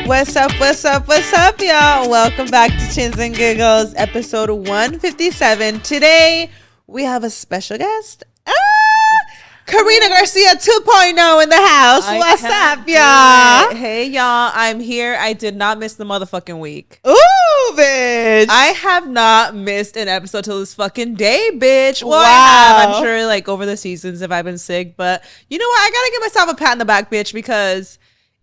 What's up, y'all? Welcome back to Chins and Giggles, episode 157. Today, we have a special guest. Karina Garcia 2.0 in the house. What's up, y'all? Hey, y'all. I'm here. I did not miss the motherfucking week. Ooh, bitch. I have not missed an episode till this fucking day, bitch. Well, wow. I have. I'm sure, like, over the seasons if I've been sick. But you know what? I gotta give myself a pat in the back, bitch, because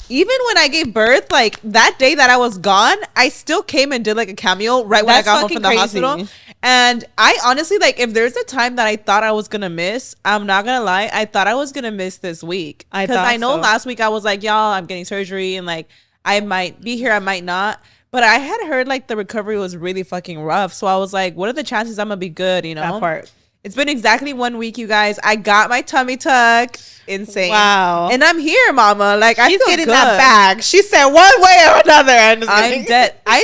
even when I gave birth, like, that day that I was gone, I still came and did, like, a cameo right when I got home from the hospital. And I honestly, like, if there's a time that I thought I was gonna miss, I'm not gonna lie, I thought I was gonna miss this week. Because I know last week I was like, y'all, I'm getting surgery and, like, I might be here, I might not. But I had heard, like, the recovery was really fucking rough. So I was like, what are the chances I'm gonna be good, you know? That part. It's been exactly 1 week, you guys. I got my tummy tuck. Insane. Wow. And I'm here, mama. Like, I feel getting good. that bag. She said one way or another. I'm dead. I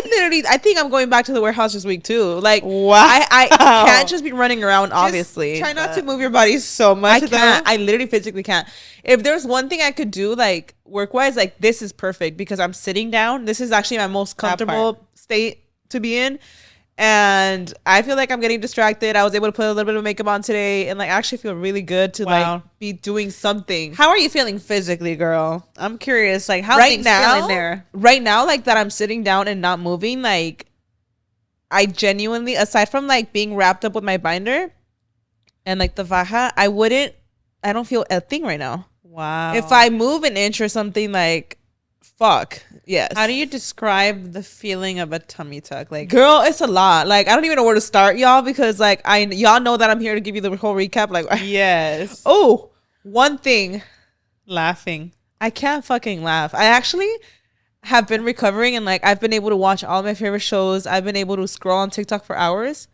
think I'm going back to the warehouse this week too. Like, wow. I can't just be running around, obviously. Just try not to move your body so much. I can't. I literally physically can't. If there's one thing I could do, like, work-wise, like, this is perfect because I'm sitting down. This is actually my most comfortable state to be in. And I feel like I'm getting distracted. I was able to put a little bit of makeup on today and, like, actually feel really good to like be doing something. How are you feeling physically, girl? I'm curious, like, how things feeling there? Right now, like, that I'm sitting down and not moving, like, I genuinely, aside from, like, being wrapped up with my binder and, like, the faja, I don't feel a thing right now. Wow. If I move an inch or something, like, fuck. Yes. How do you describe the feeling of a tummy tuck? Like, girl, it's a lot. Like, I don't even know where to start, y'all, because, like, y'all know that I'm here to give you the whole recap. Like, yes. Oh, one thing. Laughing. I can't fucking laugh. I actually have been recovering and, like, I've been able to watch all my favorite shows. I've been able to scroll on TikTok for hours.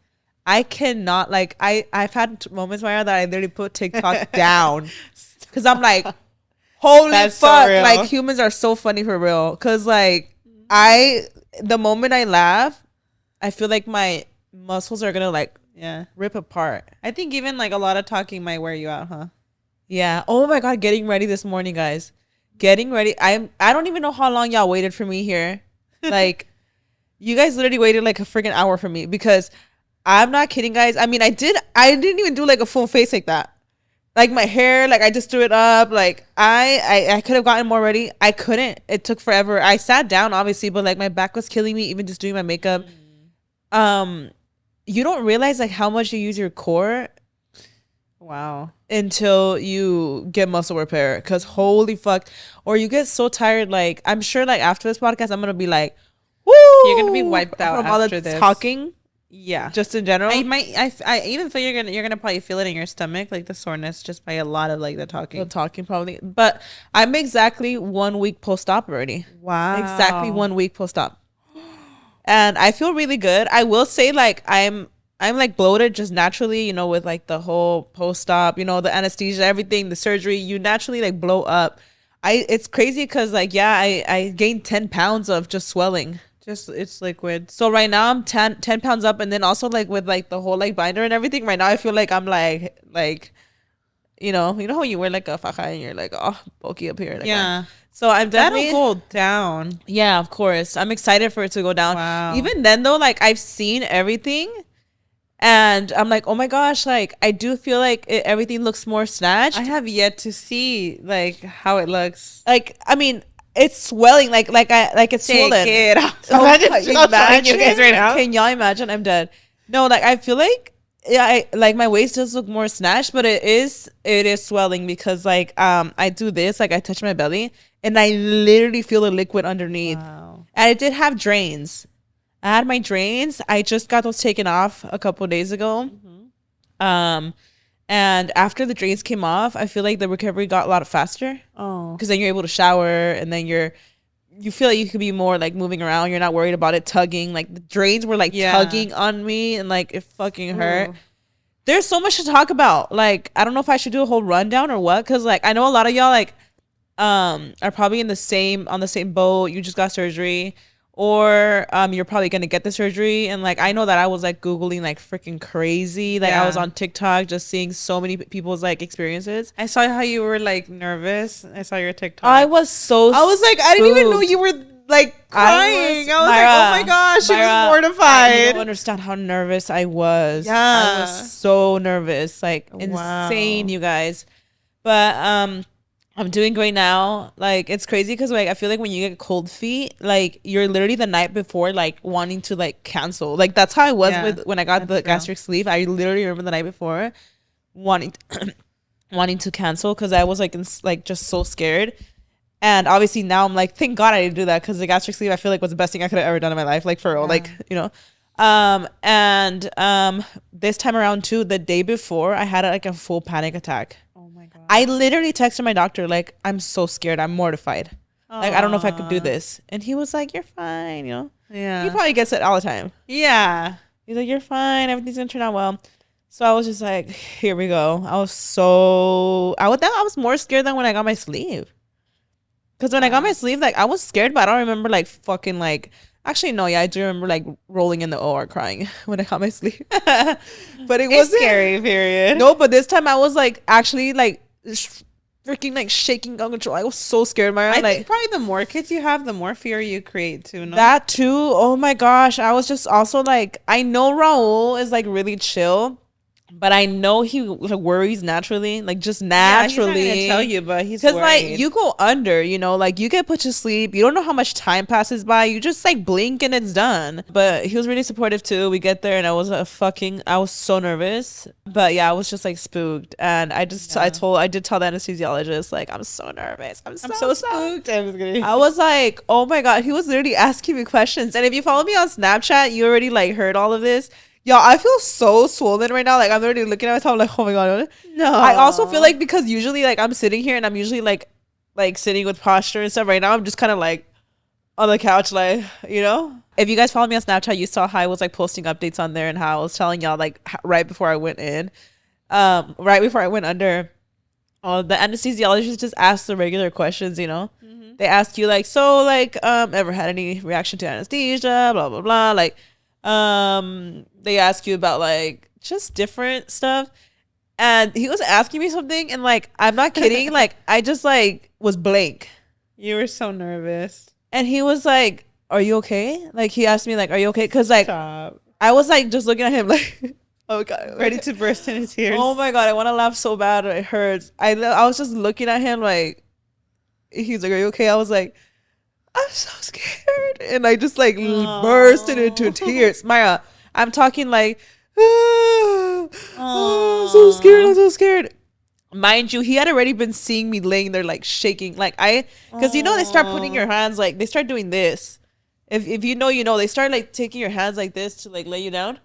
I cannot, like, I've had moments where that I literally put TikTok down because I'm like, holy That's fuck, so real. like, humans are so funny for real. Because, like, the moment I laugh, I feel like my muscles are gonna, like, rip apart. I think even, like, a lot of talking might wear you out, huh? Yeah. Oh my god, getting ready this morning, guys. Getting ready. I don't even know how long y'all waited for me here. Like, you guys literally waited like a freaking hour for me because I'm not kidding, guys. I mean, I didn't even do like a full face like that. Like, my hair, like, I just threw it up. Like, I could have gotten more ready. I couldn't. It took forever. I sat down, obviously, but, like, my back was killing me, even just doing my makeup. You don't realize, like, how much you use your core. Wow. Until you get muscle repair. Because holy fuck. Or you get so tired. Like, I'm sure, like, after this podcast, I'm going to be like, woo. You're going to be wiped out from after all the this. talking. Yeah, just in general. I even feel you're gonna probably feel it in your stomach, like the soreness, just by a lot of, like, the talking probably. But I'm exactly 1 week post-op already. Wow. Exactly 1 week post-op, and I feel really good. I will say, like, I'm like bloated just naturally, you know, with, like, the whole post-op, you know, the anesthesia, everything, the surgery. You naturally, like, blow up. It's crazy because, like, I gained 10 pounds of just swelling. Just, it's liquid. So right now I'm 10 pounds up, and then also, like, with, like, the whole, like, binder and everything, right now I feel like I'm like you know how you wear, like, a faja and you're like, oh, bulky up here, like, yeah. So I'm definitely, that'll go down. Yeah, of course. I'm excited for it to go down. Wow. Even then, though, like, I've seen everything and I'm like, oh my gosh, like, I do feel like everything looks more snatched. I have yet to see, like, how it looks. Like, I mean, it's swelling, like it's swollen. It Oh, imagine you guys right now. Can y'all imagine? I'm dead. No, like, I feel like, yeah, like, my waist does look more snatched, but it is swelling because, like, I do this, like, I touch my belly and I literally feel the liquid underneath. Wow. And it did have drains. I had my drains. I just got those taken off a couple of days ago. Mm-hmm. And after the drains came off, I feel like the recovery got a lot faster. Oh, because then you're able to shower, and then you feel like you could be more, like, moving around. You're not worried about it tugging. Like, the drains were, like, tugging on me, and, like, it fucking hurt. There's so much to talk about. Like, I don't know if I should do a whole rundown or what, because, like, I know a lot of y'all, like, are probably on the same boat. You just got surgery. Or you're probably gonna get the surgery. And, like, I know that I was, like, Googling like freaking crazy. Like, I was on TikTok just seeing so many people's, like, experiences. I saw how you were, like, nervous. I saw your TikTok. I was like, I didn't even know you were like crying. I was like, oh my gosh, she was You mortified. don't understand how nervous I was. Yeah. I was so nervous, like insane, you guys. But I'm doing great now. Like it's crazy because like I feel like when you get cold feet, like you're literally the night before like wanting to like cancel. Like that's how I was with when I got the gastric sleeve. I literally remember the night before wanting wanting to cancel because I was like just so scared. And obviously now I'm like, thank God I didn't do that because the gastric sleeve I feel like was the best thing I could have ever done in my life. Like for real, like you know. And this time around too, the day before I had like a full panic attack. Oh my God. I literally texted my doctor like, I'm so scared, I'm mortified. Like I don't know if I could do this. And he was like, you're fine, you know. Yeah. He probably gets it all the time. Yeah. He's like, you're fine, everything's gonna turn out well. So I was just like, here we go. I was more scared than when I got my sleeve. Because when I got my sleeve, like I was scared, but I don't remember like fucking like. Actually, no, yeah, I do remember like rolling in the OR crying when I got my sleeve. But it was scary, period. No, but this time I was like actually like freaking like shaking out control. I was so scared, I think probably the more kids you have, the more fear you create too. No? That too. Oh my gosh. I was just also like, I know Raul is like really chill. But I know he worries naturally, like just naturally. Yeah, he's not gonna tell you, but he's because worried. like you go under, you know, like you get put to sleep. You don't know how much time passes by. You just like blink and it's done. But he was really supportive too. We get there and I was so nervous. But yeah, I was just like spooked, and I did tell the anesthesiologist like I'm so nervous. I'm so spooked. I was like, oh my God, he was literally asking me questions. And if you follow me on Snapchat, you already like heard all of this. Y'all, I feel so swollen right now. Like, I'm already looking at myself like, oh my God. No. I also feel like because usually, like, I'm sitting here and I'm usually, like sitting with posture and stuff. Right now, I'm just kind of, like, on the couch, like, you know? If you guys follow me on Snapchat, you saw how I was, like, posting updates on there and how I was telling y'all, like, right before I went in. Right before I went under, the anesthesiologist just asked the regular questions, you know? Mm-hmm. They ask you, like, so, like, ever had any reaction to anesthesia, blah, blah, blah. Like, they ask you about like just different stuff, and he was asking me something, and like I'm not kidding, like I just like was blank. You were so nervous, and he was like, "Are you okay?" Like he asked me like, "Are you okay?" Because like Stop. I was like just looking at him like, oh God, ready to burst into tears. Oh my God, I want to laugh so bad, it hurts. I was just looking at him like, he's like, "Are you okay?" I was like, I'm so scared. And I just like burst into tears. Myra, I'm talking like, I'm so scared. I'm so scared. Mind you, he had already been seeing me laying there like shaking. Like because you know, they start putting your hands like, they start doing this. If you know, you know, they start like taking your hands like this to like lay you down.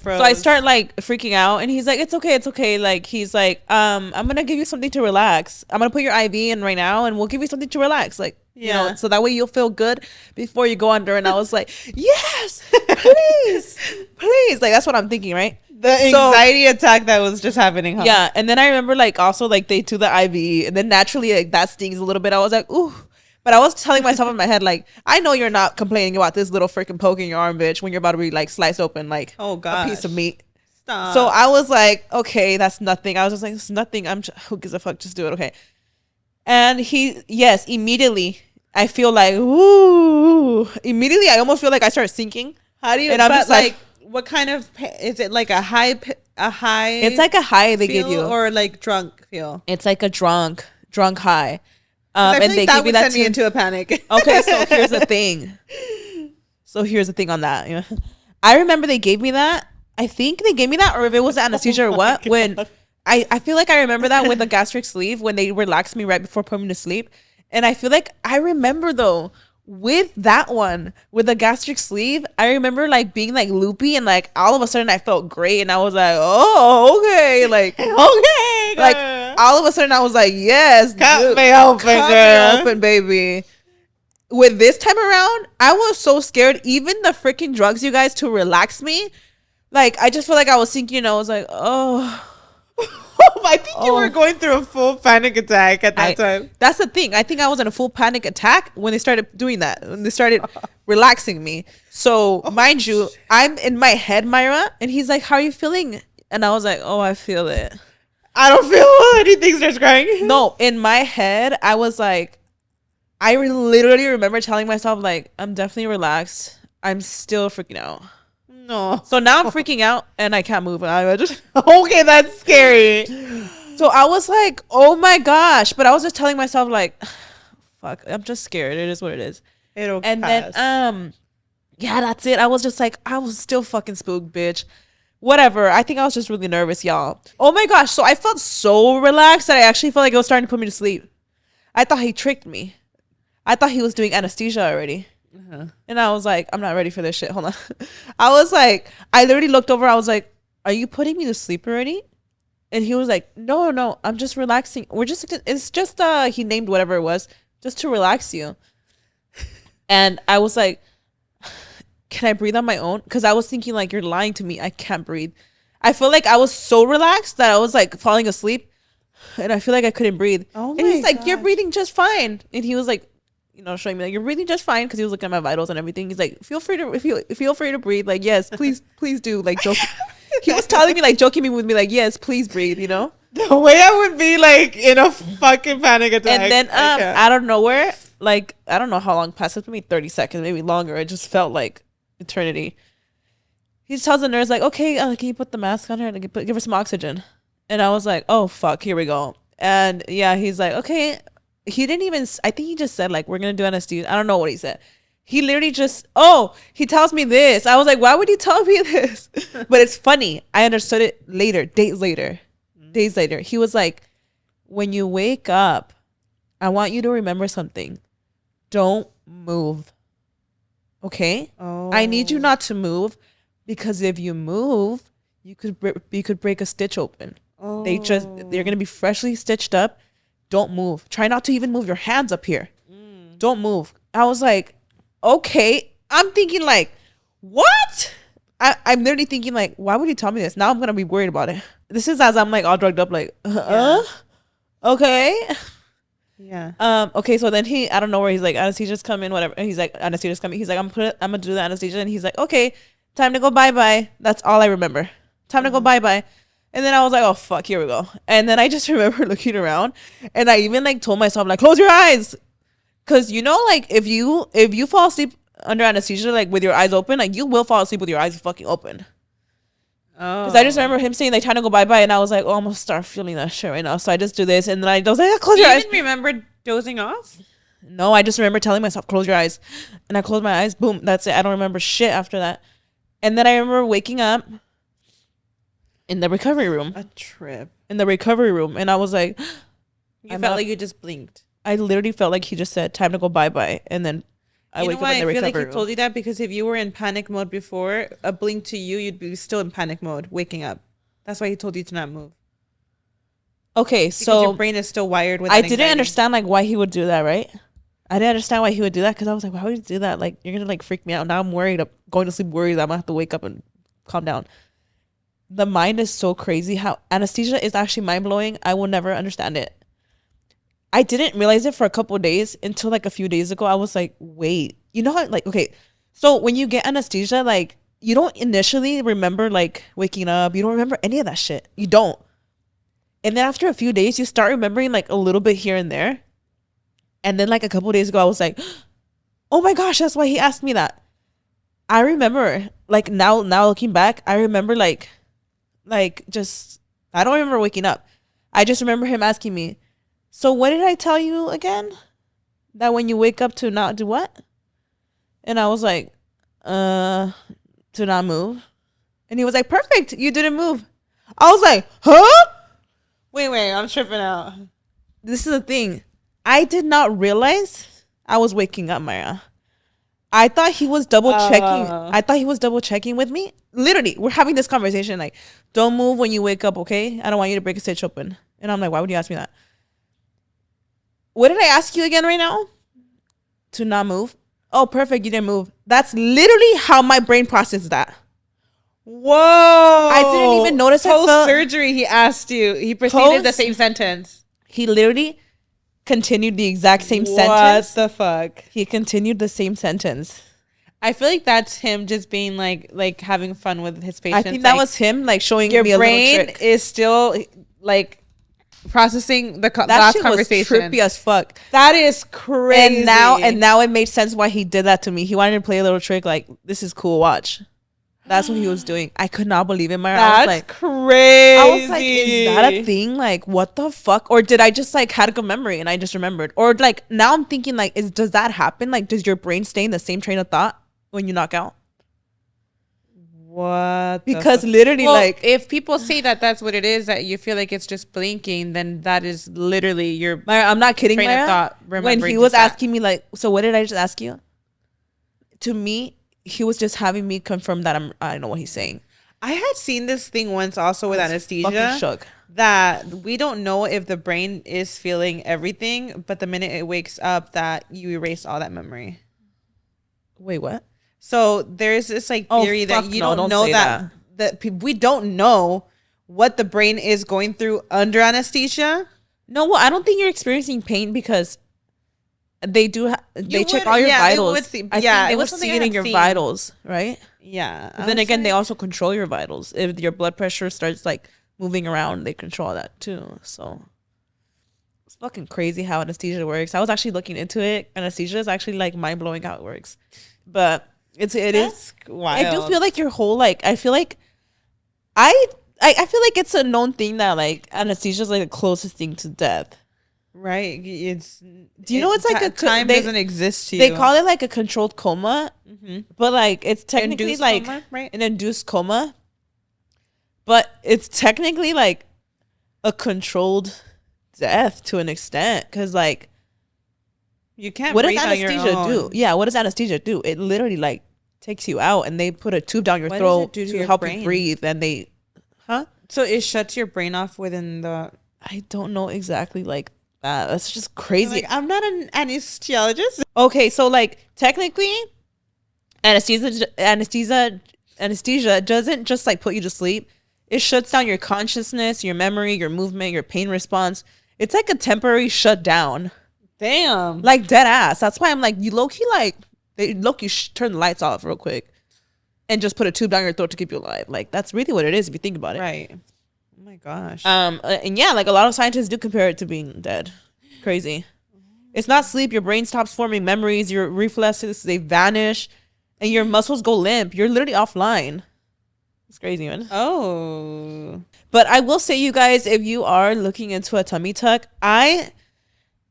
So I start like freaking out, and he's like, it's okay. Like he's like, I'm gonna give you something to relax. I'm gonna put your IV in right now, and we'll give you something to relax. Like, you know, so that way you'll feel good before you go under. And I was like, yes, please. Like that's what I'm thinking, right? The anxiety attack that was just happening. Huh? Yeah, and then I remember like also like they do the IV, and then naturally like that stings a little bit. I was like, ooh. But I was telling myself in my head, like, I know you're not complaining about this little freaking poke in your arm, bitch, when you're about to be like sliced open like oh God, a piece of meat. Stop. So I was like, okay, that's nothing. I was just like, it's nothing. Who gives a fuck? Just do it, okay? And immediately I feel like, ooh. Immediately I almost feel like I start sinking. How do you? And I'm just like, what kind of? Is it like a high? It's like a high they give you, or like drunk feel. It's like a drunk high. I feel like that would send me into a panic. Okay, so here's the thing. On that. You know? I remember they gave me that. I think they gave me that, or if it was anesthesia or what. When I feel like I remember that with the gastric sleeve when they relaxed me right before putting me to sleep. And I feel like I remember though with that one with the gastric sleeve, I remember like being like loopy, and like all of a sudden I felt great, and I was like, oh okay, like okay, like all of a sudden I was like, yes, cut me open, baby. With this time around, I was so scared. Even the freaking drugs, you guys, to relax me, like I just feel like I was sinking. You know, I was like, oh. I think you were going through a full panic attack at that time. That's the thing. I think I was in a full panic attack when they started doing that. When they started relaxing me. So, mind you, I'm in my head, Myra, and he's like, how are you feeling? And I was like, oh, I feel it. I don't feel anything starts crying. No, in my head, I was like, I literally remember telling myself, like, I'm definitely relaxed. I'm still freaking out. No. So now I'm freaking out and I can't move. I just Okay, that's scary. So I was like, oh my gosh. But I was just telling myself, like, fuck, I'm just scared. It is what it is. It'll and pass. then yeah, that's it. I was just like, I was still fucking spooked, bitch. Whatever. I think I was just really nervous, y'all. Oh my gosh. So I felt so relaxed that I actually felt like it was starting to put me to sleep. I thought he tricked me. I thought he was doing anesthesia already. And I was like, I'm not ready for this shit. Hold on. I was like, I literally looked over. I was like, are you putting me to sleep already? And he was like, no, I'm just relaxing. It's just, he named whatever it was, just to relax you. And I was like, can I breathe on my own? Because I was thinking, like, you're lying to me. I can't breathe. I feel like I was so relaxed that I was like falling asleep. And I feel like I couldn't breathe. Oh my and he's like, gosh. you're breathing just fine. And he was like, you know, showing me like, you're breathing just fine, because he was looking at my vitals and everything. He's like, feel free to breathe. Like, yes, please do. Like, joke. He was telling me, like, joking me with me, like, yes, please breathe, you know? The way I would be like in a fucking panic attack. And then out of nowhere, like, I don't know how long passed. It was maybe 30 seconds, maybe longer. It just felt like eternity. He just tells the nurse, like, okay, can you put the mask on her and give her some oxygen? And I was like, oh, fuck, here we go. And yeah, he's like, okay. He didn't even, I think he just said, like, we're going to do anesthesia. I don't know what he said. He literally just, he tells me this. I was like, why would he tell me this? But it's funny. I understood it later, days later. He was like, when you wake up, I want you to remember something. Don't move. Okay? Oh. I need you not to move, because if you move, you could break a stitch open. Oh. They're going to be freshly stitched up. Don't move. Try not to even move your hands up here. Don't move. I was like, okay. I'm thinking like, what? I'm literally thinking like, why would you tell me this? Now I'm going to be worried about it. This is as I'm like all drugged up, like, okay. Yeah. Okay. So then I don't know where he's like, anesthesia's coming, whatever. He's like, anesthesia's coming. He's like, I'm going to do the anesthesia. And he's like, okay, time to go bye-bye. That's all I remember. Time to go bye-bye. And then I was like, oh, fuck, here we go. And then I just remember looking around, and I even like told myself, like, close your eyes. Cause you know, like if you fall asleep under anesthesia, like with your eyes open, like you will fall asleep with your eyes fucking open. Oh. Cause I just remember him saying like, time to go bye-bye. And I was like, oh, I'm gonna start feeling that shit right now. So I just do this. And then I was like, close your eyes. You didn't remember dozing off? No, I just remember telling myself, close your eyes. And I closed my eyes. Boom. That's it. I don't remember shit after that. And then I remember waking up in the recovery room. A trip. In the recovery room. And I was like, you felt like you just blinked. I literally felt like he just said, time to go bye-bye. And then I wake up in the recovery room. I feel like he told you that because if you were in panic mode before, a blink to you, you'd be still in panic mode, waking up. That's why he told you to not move. Okay, because so your brain is still wired with I didn't understand like why he would do that, right? I didn't understand why he would do that, because I was like, why would you do that? Like, you're gonna like freak me out. Now I'm worried. I'm going to sleep worried that I'm gonna have to wake up and calm down. The mind is so crazy. How anesthesia is actually mind-blowing. I will never understand it. I didn't realize it for a couple of days until like a few days ago. I was like, wait, you know how, like, okay, so when you get anesthesia, like, you don't initially remember like waking up. You don't remember any of that shit. You don't. And then after a few days, you start remembering like a little bit here and there. And then like a couple of days ago, I was like, oh my gosh, that's why he asked me that. I remember like now looking back, I remember like just, I don't remember waking up. I just remember him asking me, so what did I tell you again? That when you wake up to not do what? And I was like, to not move. And he was like, perfect, you didn't move. I was like, huh? Wait, I'm tripping out. This is the thing. I did not realize I was waking up, Maya. I thought he was double checking. I thought he was double checking with me. Literally, we're having this conversation like, don't move when you wake up, okay? I don't want you to break a stitch open. And I'm like, why would you ask me that? What did I ask you again right now? To not move? Oh, perfect, you didn't move. That's literally how my brain processed that. Whoa. I didn't even notice Post-surgery, he asked you. He proceeded the same sentence. He literally continued the exact same sentence. What the fuck? He continued the same sentence. I feel like that's him just being like having fun with his patients. I think that was him like showing me a little trick. Your brain is still like processing the That last shit conversation. was trippy as fuck. That is crazy. And now it made sense why he did that to me. He wanted to play a little trick, like, this is cool, watch. That's what he was doing. I could not believe it. That's I was like, crazy. I was like, is that a thing? Like, what the fuck? Or did I just like had a good memory and I just remembered? Or like now I'm thinking like, does that happen? Like, does your brain stay in the same train of thought when you knock out? What? Because literally, well, like, if people say that that's what it is, that you feel like it's just blinking, then that is literally your. I'm not kidding. Train of thought. When he was asking me like, so what did I just ask you? To me, he was just having me confirm that I don't know what he's saying. I had seen this thing once also with anesthesia. Fucking shook. That we don't know if the brain is feeling everything, but the minute it wakes up, that you erase all that memory. Wait, what? So there's this like theory that you don't know that we don't know what the brain is going through under anesthesia. No, well, I don't think you're experiencing pain because they do. They check all your vitals. I think they would see it in your vitals, right? Yeah. But then again, they also control your vitals. If your blood pressure starts like moving around, they control that too. So it's fucking crazy how anesthesia works. I was actually looking into it. Anesthesia is actually like mind blowing how it works, but it is wild. I do feel like your whole like I feel like I feel like it's a known thing that like anesthesia is like the closest thing to death. Right. It's. Do you know it's like time doesn't exist to you. They call it like a controlled coma, but like it's technically induced like coma, right? an induced coma, but it's technically like a controlled death to an extent because like you can't. What does anesthesia do? Yeah, what does anesthesia do? It literally like takes you out and they put a tube down your throat to help you breathe, and they, So it shuts your brain off within the. I don't know exactly like. That's just crazy. Like, I'm not an anesthesiologist. Okay, so like technically, anesthesia doesn't just like put you to sleep. It shuts down your consciousness, your memory, your movement, your pain response. It's like a temporary shutdown. Damn. Like dead ass. That's why I'm like, you low key like they low key turn the lights off real quick, and just put a tube down your throat to keep you alive. Like that's really what it is if you think about it. Right. Oh my gosh. And yeah, like a lot of scientists do compare it to being dead. Crazy. It's not sleep. Your brain stops forming memories. Your reflexes, they vanish, and your muscles go limp. You're literally offline. It's crazy, man. Oh. But I will say, you guys, if you are looking into a tummy tuck, I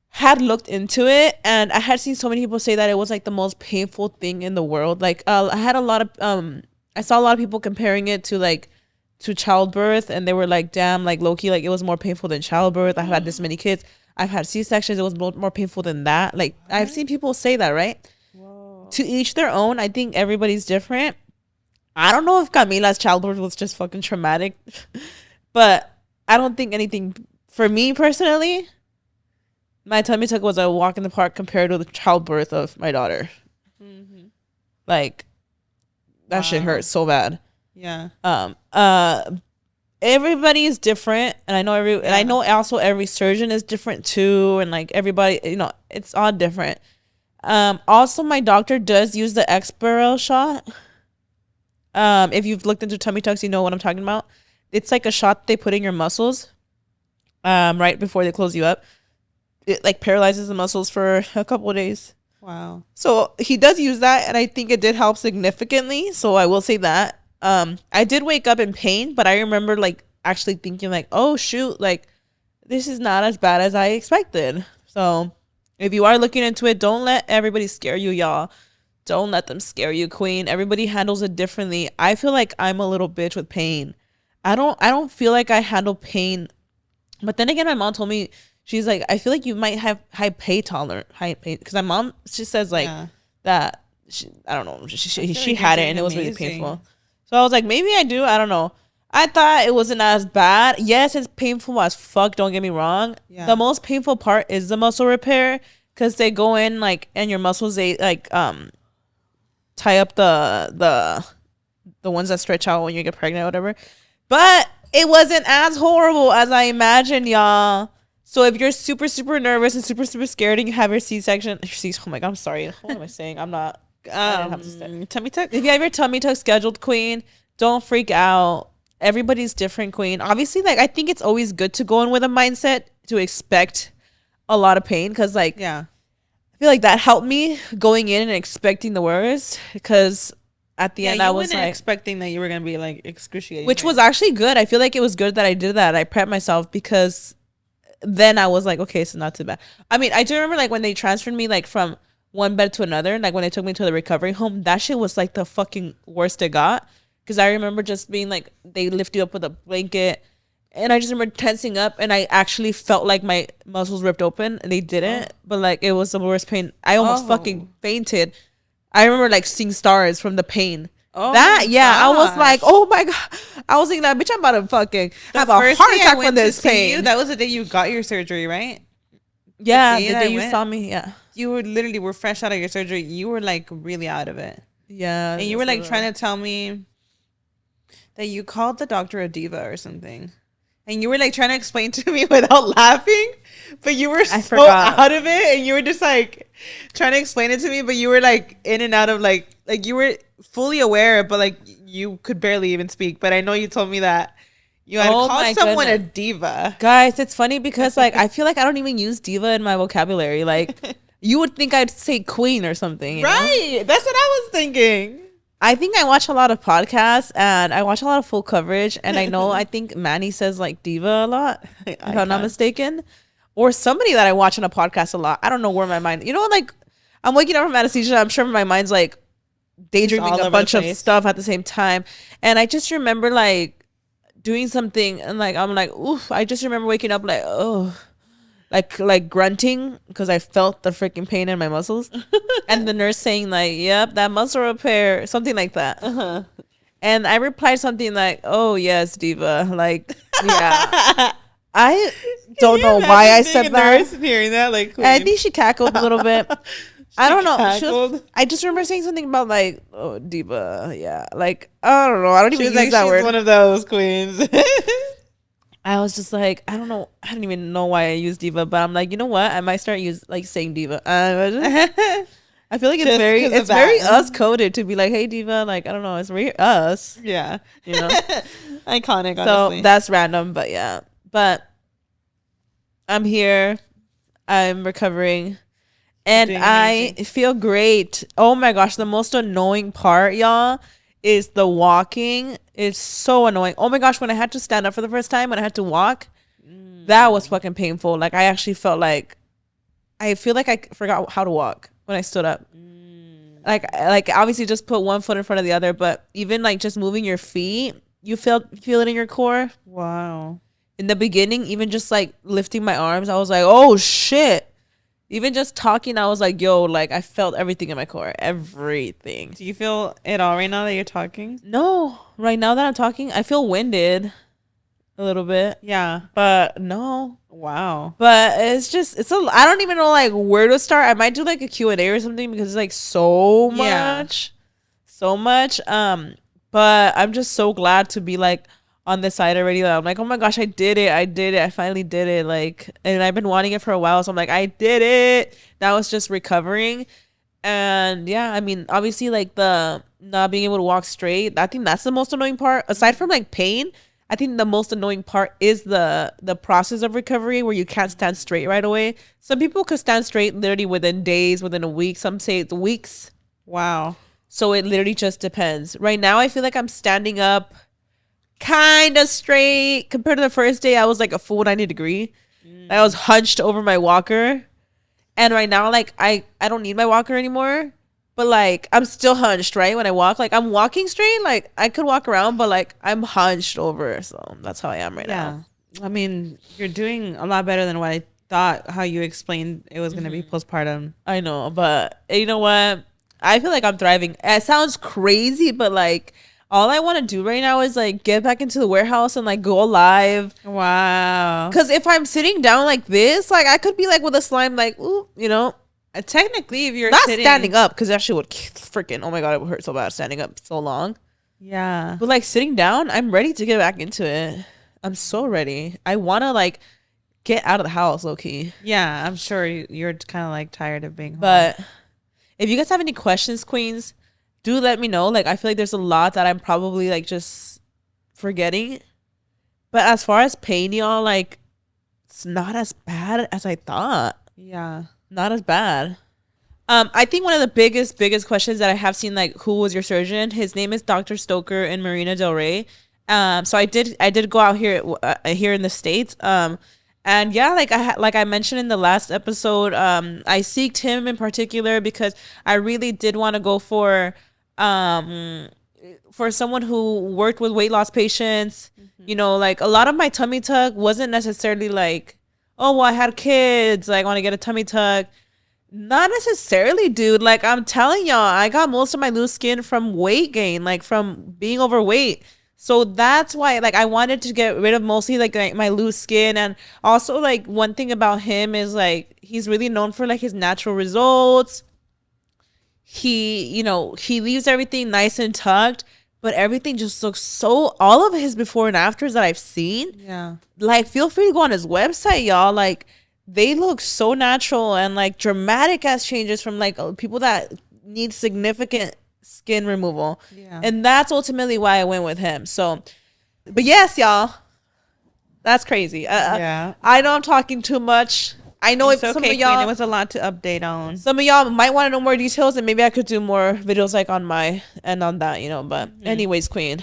had looked into it, and I had seen so many people say that it was like the most painful thing in the world. Like I had a lot of I saw a lot of people comparing it to childbirth, and they were like, damn, like low-key, like it was more painful than childbirth. I've had this many kids. I've had C-sections. It was more painful than that. Like I've seen people say that, right? Whoa. To each their own. I think everybody's different. I don't know if Camila's childbirth was just fucking traumatic, but I don't think anything, for me personally, my tummy tuck was a walk in the park compared to the childbirth of my daughter. Like that shit hurt so bad. Yeah. Everybody is different, and I know also every surgeon is different too, and like everybody, it's all different. Also my doctor does use the Exparel shot. If you've looked into tummy tucks, you know what I'm talking about. It's like a shot they put in your muscles right before they close you up. It like paralyzes the muscles for a couple of days. Wow. So he does use that, and I think it did help significantly, so I will say that. I did wake up in pain, but I remember like actually thinking like, oh shoot, like this is not as bad as I expected. So if you are looking into it, don't let everybody scare you, y'all. Don't let them scare you, queen. Everybody handles it differently. I feel like I'm a little bitch with pain. I don't feel like I handle pain. But then again, my mom told me, she's like, I feel like you might have high pain tolerance, because my mom, she says like that I don't know, she had it and it was really painful. So I was like, maybe I do. I don't know. I thought it wasn't as bad. Yes, it's painful as fuck. Don't get me wrong. Yeah. The most painful part is the muscle repair, because they go in like, and your muscles, they like tie up the ones that stretch out when you get pregnant or whatever. But it wasn't as horrible as I imagined, y'all. So if you're super, super nervous and super, super scared and you have your C-section, oh my God, I'm sorry. What am I saying? I'm not. Tummy tuck. If you have your tummy tuck scheduled, queen, don't freak out. everybody's different, queen. Obviously, like, I think it's always good to go in with a mindset to expect a lot of pain, because, like, Yeah. I feel like that helped me going in and expecting the worst, because at the end I was like expecting that you were gonna be like excruciating, which was actually good. I feel like it was good that I did that. I prepped myself, because then I was like, okay, it's not too bad. I mean, I do remember like when they transferred me like from one bed to another, like when they took me to the recovery home, that shit was like the fucking worst it got. Because I remember just being like, they lift you up with a blanket, and I just remember tensing up, and I actually felt like my muscles ripped open, and they didn't. But like, it was the worst pain. I almost fucking fainted. I remember like seeing stars from the pain. Oh, that I was gosh. like, oh my god. I was thinking that, bitch, I'm about to fucking have a heart attack from this pain. That was the day you got your surgery, right? Yeah, the day you saw me. Yeah, you were fresh out of your surgery. You were like really out of it. Yeah, and you were like trying to tell me that you called the doctor a diva or something, and you were like trying to explain to me without laughing, but you were so out of it, and you were just like trying to explain it to me, but you were like in and out of like you were fully aware, but like you could barely even speak. But I know you told me that you had called someone a diva. Guys, it's funny because like I feel like I don't even use diva in my vocabulary. Like you would think I'd say queen or something, right? That's what I was thinking. I think I watch a lot of podcasts and I watch a lot of full coverage, and I think Manny says like diva a lot, if I'm not mistaken, or somebody that I watch on a podcast a lot. I don't know where my mind, like I'm waking up from anesthesia. I'm sure my mind's like daydreaming a bunch of stuff at the same time. And I just remember like doing something and like, I'm like, oof, I just remember waking up like, oh, like grunting because I felt the freaking pain in my muscles. And the nurse saying like, yep, that muscle repair, something like that. Uh-huh. And I replied something like, oh yes, diva. Like, yeah. I don't know why I said that. Hearing that, like, I think she cackled a little bit. I don't know. I just remember saying something about like, oh, diva. Yeah. Like, I don't know. I don't even use that word. She's one of those queens. I was just like, I don't know. I don't even know why I use diva, but I'm like, you know what? I might start saying diva. I feel like it's very us coded to be like, hey diva. Like, I don't know. It's very us. Yeah. Iconic, honestly. So that's random, but yeah. But I'm here. I'm recovering. And I feel great. Oh my gosh. The most annoying part, y'all, is the walking. It's so annoying. Oh my gosh. When I had to stand up for the first time, when I had to walk, that was fucking painful. Like, I actually felt like, I feel like I forgot how to walk when I stood up. Like obviously just put one foot in front of the other, but even like just moving your feet, you feel it in your core. Wow. In the beginning, even just like lifting my arms, I was like, oh shit. Even just talking, I was like, yo, like I felt everything in my core. Everything. Do you feel it all right now that you're talking? No. Right now that I'm talking, I feel winded a little bit. Yeah. But no. Wow. But I don't even know like where to start. I might do like a Q&A or something because it's like so much. So much. But I'm just so glad to be like on this side already. I'm like, oh my gosh, I did it. I finally did it. Like, and I've been wanting it for a while. So I'm like, I did it. Now it's just recovering. And yeah, I mean, obviously like the not being able to walk straight, I think that's the most annoying part. Aside from like pain, I think the most annoying part is the process of recovery where you can't stand straight right away. Some people could stand straight literally within days, within a week. Some say it's weeks. Wow. So it literally just depends. Right now, I feel like I'm standing up kind of straight. Compared to the first day, I was like a full 90 degree. I was hunched over my walker. And right now, like, I don't need my walker anymore. But, like, I'm still hunched, right? When I walk, like, I'm walking straight. Like, I could walk around, but, like, I'm hunched over. So that's how I am right now. I mean, you're doing a lot better than what I thought, how you explained it was going to be postpartum. I know, but you know what? I feel like I'm thriving. It sounds crazy, but, like, all I want to do right now is, like, get back into the warehouse and, like, go live. Wow. Because if I'm sitting down like this, like, I could be, like, with a slime, like, ooh, you know. Technically, if you're not standing up, because that shit would freaking, oh my god, it would hurt so bad standing up so long. Yeah. But like sitting down, I'm ready to get back into it. I'm so ready. I want to like get out of the house, low key. Yeah, I'm sure you're kind of like tired of being home. But if you guys have any questions, queens, do let me know. Like, I feel like there's a lot that I'm probably like just forgetting. But as far as pain, y'all, like, it's not as bad as I thought. Yeah. Not as bad. I think one of the biggest questions that I have seen, like, who was your surgeon? His name is Dr. Stoker in Marina Del Rey. So I did go out here here in the States. And yeah, like I mentioned in the last episode, I seeked him in particular because I really did want to go for someone who worked with weight loss patients. You know, like a lot of my tummy tuck wasn't necessarily like, oh, well, I had kids, like I want to get a tummy tuck. Not necessarily, dude. Like, I'm telling y'all, I got most of my loose skin from weight gain, like from being overweight. So that's why, like, I wanted to get rid of mostly like my loose skin. And also, like, one thing about him is like he's really known for like his natural results. He leaves everything nice and tucked, but everything just looks so, all of his before and afters that I've seen. Yeah. Like, feel free to go on his website, y'all. Like, they look so natural and like dramatic ass changes from like people that need significant skin removal. Yeah. And that's ultimately why I went with him. So, but yes, y'all, that's crazy. Yeah. I know I'm talking too much. I know It's some okay, of y'all, Queen. It was a lot to update on. some of y'all might want to know more details, and maybe I could do more videos like on my end on that, you know. But anyways, Queen.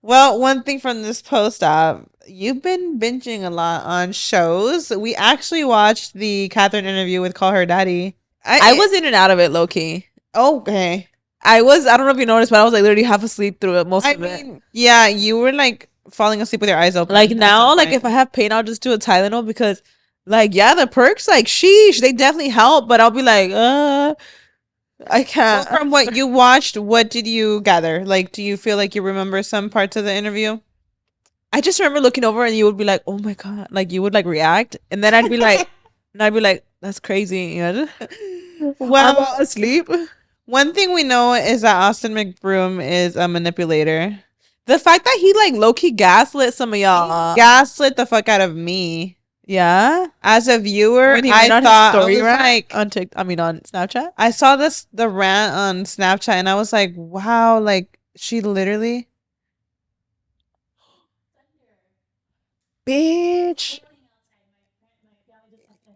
Well, one thing from this post op, you've been binging a lot on shows. We actually watched the Catherine interview with Call Her Daddy. I was in and out of it, low key. Okay. I don't know if you noticed, but I was like literally half asleep through it most of it. Yeah, you were like falling asleep with your eyes open. Like now, like if I have pain, I'll just do a Tylenol because, like, yeah, the perks, like, sheesh, they definitely help. But I'll be like, I can't. Well, from what you watched, what did you gather? Like, do you feel like you remember some parts of the interview? I just remember looking over and you would be like, oh my God, like you would like react. And then I'd be like, that's crazy. You know? Well, I'm asleep. One thing we know is that Austin McBroom is a manipulator. The fact that he like low-key gaslit some of y'all. Gaslit the fuck out of me. Yeah. As a viewer, When he I went on thought his story I was rant like, on on Snapchat. I saw the rant on Snapchat and I was like, wow, like she literally, bitch,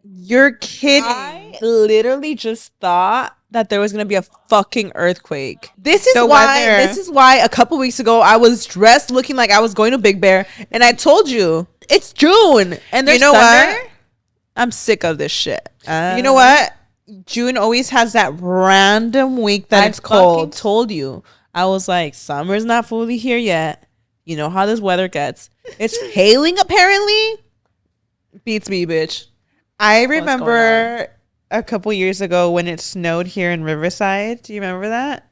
you're kidding. I literally just thought that there was gonna be a fucking earthquake. This The weather. is why a couple weeks ago I was dressed looking like I was going to Big Bear, and I told you it's June and there's You know thunder. what? I'm sick of this shit. You know what? June always has that random week that it's cold. Told you. I was like, summer's not fully here yet. You know how this weather gets. It's hailing apparently. Beats me, bitch. I remember a couple years ago when it snowed here in Riverside. Do you remember that?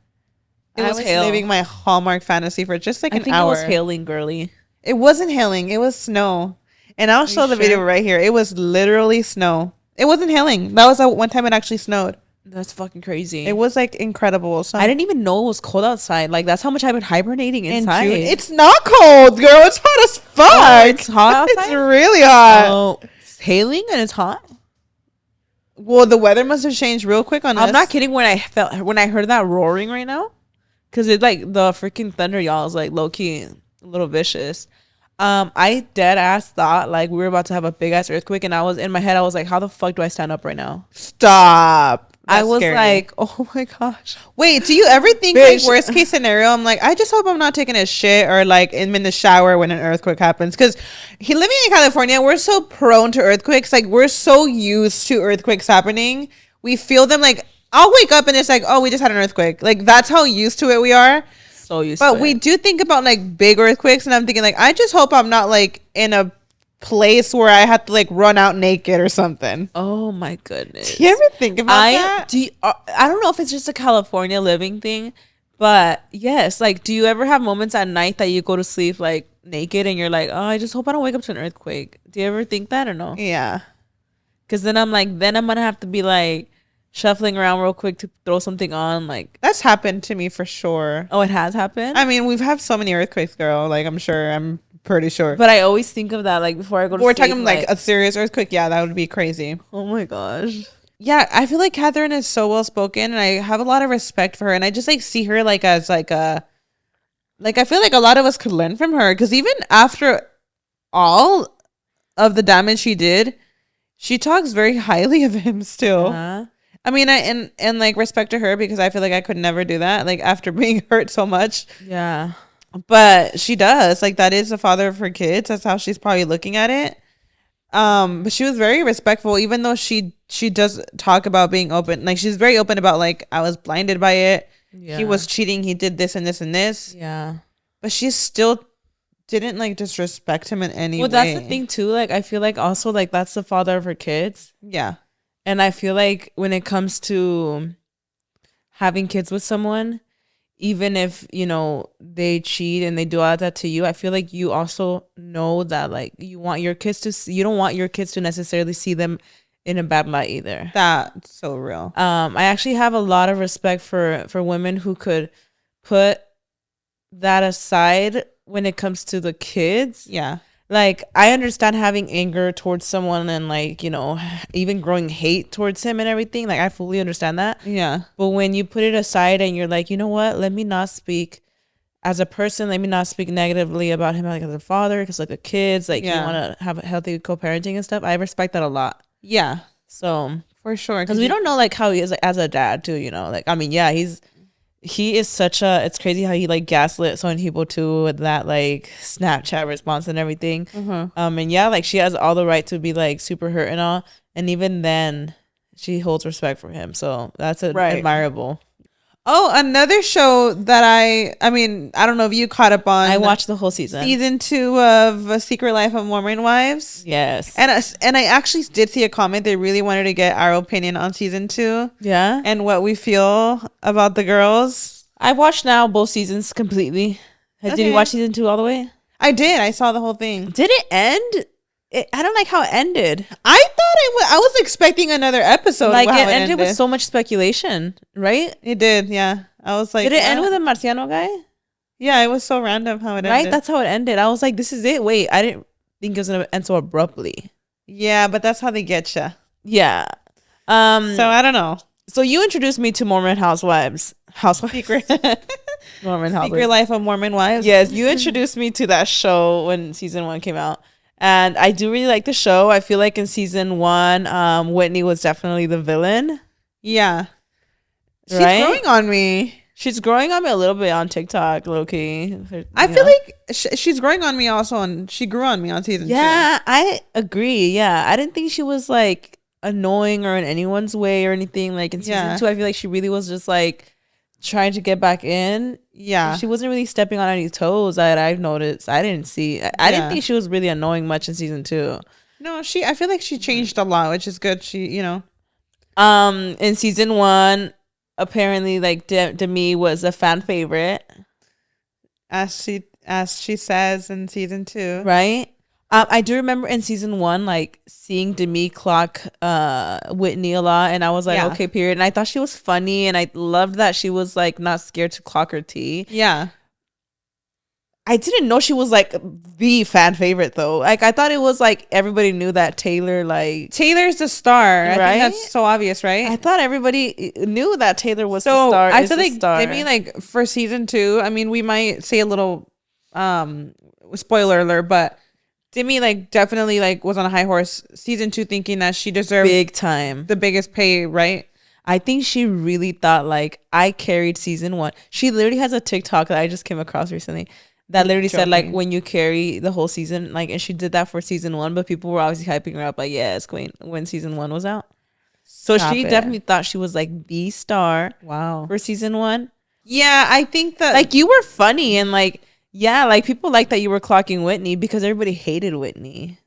I was hail. living my Hallmark fantasy for just like I an think hour. it was hailing, girly. It wasn't hailing. It was snow. And I'll show the video right here. It was literally snow. It wasn't hailing. That was one time it actually snowed. That's fucking crazy. It was like incredible. So I didn't even know it was cold outside. Like that's how much I've been hibernating inside. in June, it's not cold, girl. It's hot as fuck. Oh, it's hot outside? It's really hot. Oh, it's hailing and it's hot. Well, the weather must have changed real quick on us. I'm not kidding when I heard that roaring right now, because it's like the freaking thunder, y'all, is like low key a little vicious. I dead ass thought like we were about to have a big ass earthquake, and I was in my head, I was like, how the fuck do I stand up right now? Stop. I was scary. like, oh my gosh. Wait, do you ever think Bitch. like worst case scenario? I'm like, I just hope I'm not taking a shit or like I'm in the shower when an earthquake happens. Because living in California, we're so prone to earthquakes. Like we're so used to earthquakes happening. We feel them. Like I'll wake up and it's like, oh, we just had an earthquake. Like that's how used to it we are. So used But to we it. do think about like big earthquakes, and I'm thinking like, I just hope I'm not like in a place where I have to like run out naked or something. Oh my goodness. Do you ever think about that? I don't know if it's just a California living thing, but yes, like, do you ever have moments at night that you go to sleep like naked and you're like, oh, I just hope I don't wake up to an earthquake? Do you ever think that or no? Yeah. Because then I'm gonna have to be like shuffling around real quick to throw something on. Like, That's happened to me for sure. oh, it has happened. I mean, we've had so many earthquakes, girl. Like, I'm pretty sure. But I always think of that like before I go to We're sleep. talking like a serious earthquake. Yeah, that would be crazy. oh my gosh. Yeah, I feel like Catherine is so well spoken, and I have a lot of respect for her. And I just like see her like as like a like I feel like a lot of us could learn from her, because even after all of the damage she did, she talks very highly of him still. I mean, and like respect to her, because I feel like I could never do that, like after being hurt so much. Yeah. But she does. Like, that is the father of her kids. That's how she's probably looking at it. But she was very respectful, even though she does talk about being open. Like, she's very open about, like, I was blinded by it. Yeah. He was cheating. He did this and this and this. Yeah. But she still didn't, like, disrespect him in any way. Well, that's the thing, too. Like, I feel like also, like, that's the father of her kids. Yeah. And I feel like when it comes to having kids with someone, even if, you know, they cheat and they do all that to you, I feel like you also know that, like, you want your kids to see, you don't want your kids to necessarily see them in a bad light either. That's so real. I actually have a lot of respect for women who could put that aside when it comes to the kids. Yeah. Like, I understand having anger towards someone and, like, you know, even growing hate towards him and everything. Like, I fully understand that. Yeah. But when you put it aside and you're like, you know what? Let me not speak as a person. Let me not speak negatively about him, like, as a father, because, like, the kids, like, you want to have a healthy co-parenting and stuff. I respect that a lot. Yeah. So, for sure. Because we don't know, like, how he is, like, as a dad, too, you know? Like, I mean, yeah, he is such a, it's crazy how he, like, gaslit so many people too with that, like, Snapchat response and everything. Mm-hmm. And yeah, like, she has all the right to be, like, super hurt and all, and even then she holds respect for him, so that's admirable. Oh, another show that I mean, I don't know if you caught up on. I watched the whole season 2 of A Secret Life of Mormon Wives. Yes. And I actually did see a comment. They really wanted to get our opinion on season 2. Yeah. And what we feel about the girls. I watched now both seasons completely. Okay. Did you watch season 2 all the way? I did. I saw the whole thing. Did it end? I don't like how it ended. I thought I was expecting another episode. Like, it ended with so much speculation, right? It did, yeah. I was like, did it end with a Marciano guy? Yeah, it was so random how it ended. Right? That's how it ended. I was like, this is it. Wait, I didn't think it was going to end so abruptly. Yeah, but that's how they get you. Yeah. So I don't know. So you introduced me to Mormon Housewives. Secret Mormon Housewives. Secret Life of Mormon Wives. Yes, you introduced me to that show when season 1 came out. And I do really like the show. I feel like in season 1, Whitney was definitely the villain. Yeah. She's growing on me. She's growing on me a little bit on TikTok, low-key. I feel like she's growing on me also, and she grew on me on season 2. Yeah, I agree. Yeah, I didn't think she was, like, annoying or in anyone's way or anything. Like, in season 2, I feel like she really was just, like, trying to get back in. Yeah, she wasn't really stepping on any toes that I've noticed. I didn't see. I didn't think she was really annoying much in season 2. No, I feel like she changed a lot, which is good. She, you know, in season 1, apparently, like, Demi was a fan favorite, as she says in season 2, right? I do remember in season 1, like, seeing Demi clock Whitney a lot, and I was like, okay, period. And I thought she was funny, and I loved that she was, like, not scared to clock her tea. Yeah. I didn't know she was, like, the fan favorite, though. Like, I thought it was, like, everybody knew that Taylor's the star, right? I think that's so obvious, right? I thought everybody knew that Taylor was the star. I feel like Demi, like, for season 2, I mean, we might say a little spoiler alert, but Demi, like, definitely, like, was on a high horse season 2, thinking that she deserved big time the biggest pay, right? I think she really thought, like, I carried season 1. She literally has a TikTok that I just came across recently that literally said, like, when you carry the whole season, like, and she did that for season 1, but people were obviously hyping her up, like, yes, queen, when season 1 was out. So she definitely thought she was, like, the star. Wow. For season 1. Yeah, I think that, like, you were funny, and, like, yeah, like, people like that you were clocking Whitney because everybody hated Whitney.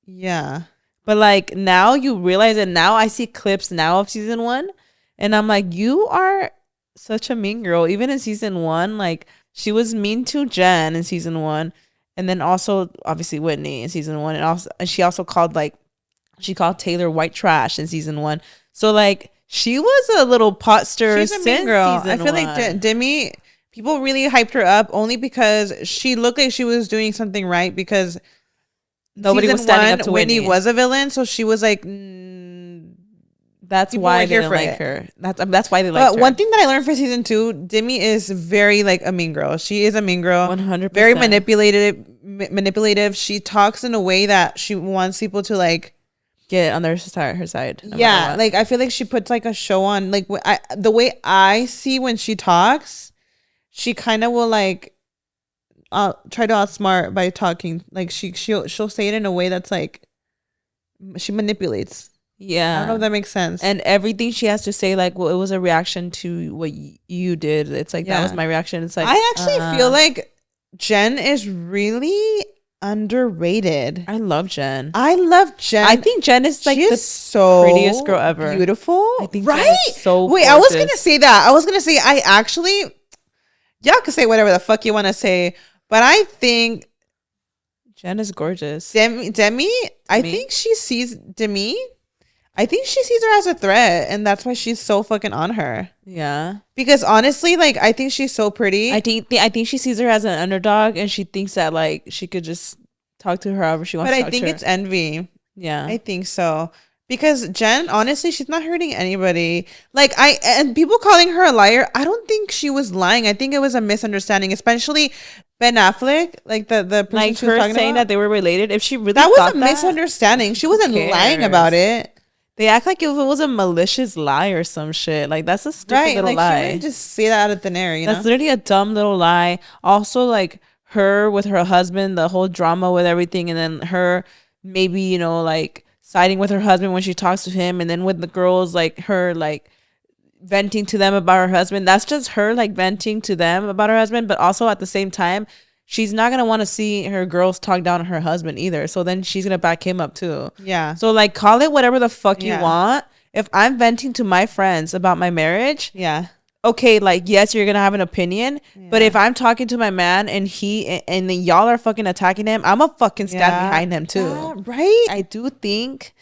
Yeah. But, like, now you realize it. Now I see clips now of season 1, and I'm like, you are such a mean girl. Even in season 1, like, she was mean to Jen in season 1, and then also, obviously, Whitney in season 1. And she also called Taylor white trash in season 1. So, like, she was a little pot stirrer. She's a mean girl. I feel like Demi, people really hyped her up only because she looked like she was doing something right, because nobody was standing up to Whitney was a villain, so she was like That's People why were they here didn't for like it. her. That's why they like her. But one thing that I learned for season 2, Demi is very like a mean girl. She is a mean girl. 100%. Very manipulative. She talks in a way that she wants people to like get on her side. No yeah, like I feel like she puts like a show on. Like the way I see when she talks, she kind of will like try to outsmart by talking. Like she'll say it in a way that's like she manipulates. Yeah, I don't know if that makes sense. And everything she has to say, like, well, it was a reaction to what you did. It's like that was my reaction. It's like I actually feel like Jen is really underrated. I love Jen. I think Jen is like the so prettiest girl ever. Beautiful. I think right? Jen is so Wait, gorgeous. I was gonna say that. I was gonna say I actually y'all can say whatever the fuck you want to say, but I think Jen is gorgeous. Demi, I think she sees Demi. I think she sees her as a threat, and that's why she's so fucking on her. Yeah. Because honestly, like I think she's so pretty. I think she sees her as an underdog, and she thinks that like she could just talk to her however she wants. But to I talk think to her. it's envy. Yeah, I think so. Because Jen, honestly, she's not hurting anybody. Like and people calling her a liar, I don't think she was lying. I think it was a misunderstanding, especially Ben Affleck, like the person like she was her talking saying about. that they were related. If she really That was thought a misunderstanding. She wasn't lying cares? about it. They act like if it was a malicious lie or some shit. Like that's a stupid little Like lie. she didn't just say that out of thin air, That's literally a dumb little lie. Also, like her with her husband, the whole drama with everything, and then her maybe like siding with her husband when she talks to him, and then with the girls, like her like venting to them about her husband. That's just her like venting to them about her husband, but also at the same time, she's not gonna want to see her girls talk down on her husband either. So then she's gonna back him up too. Yeah. So like call it whatever the fuck you want. If I'm venting to my friends about my marriage, okay, like yes, you're gonna have an opinion. But if I'm talking to my man and then y'all are fucking attacking him, I'm a fucking stand behind him too. Right? I do think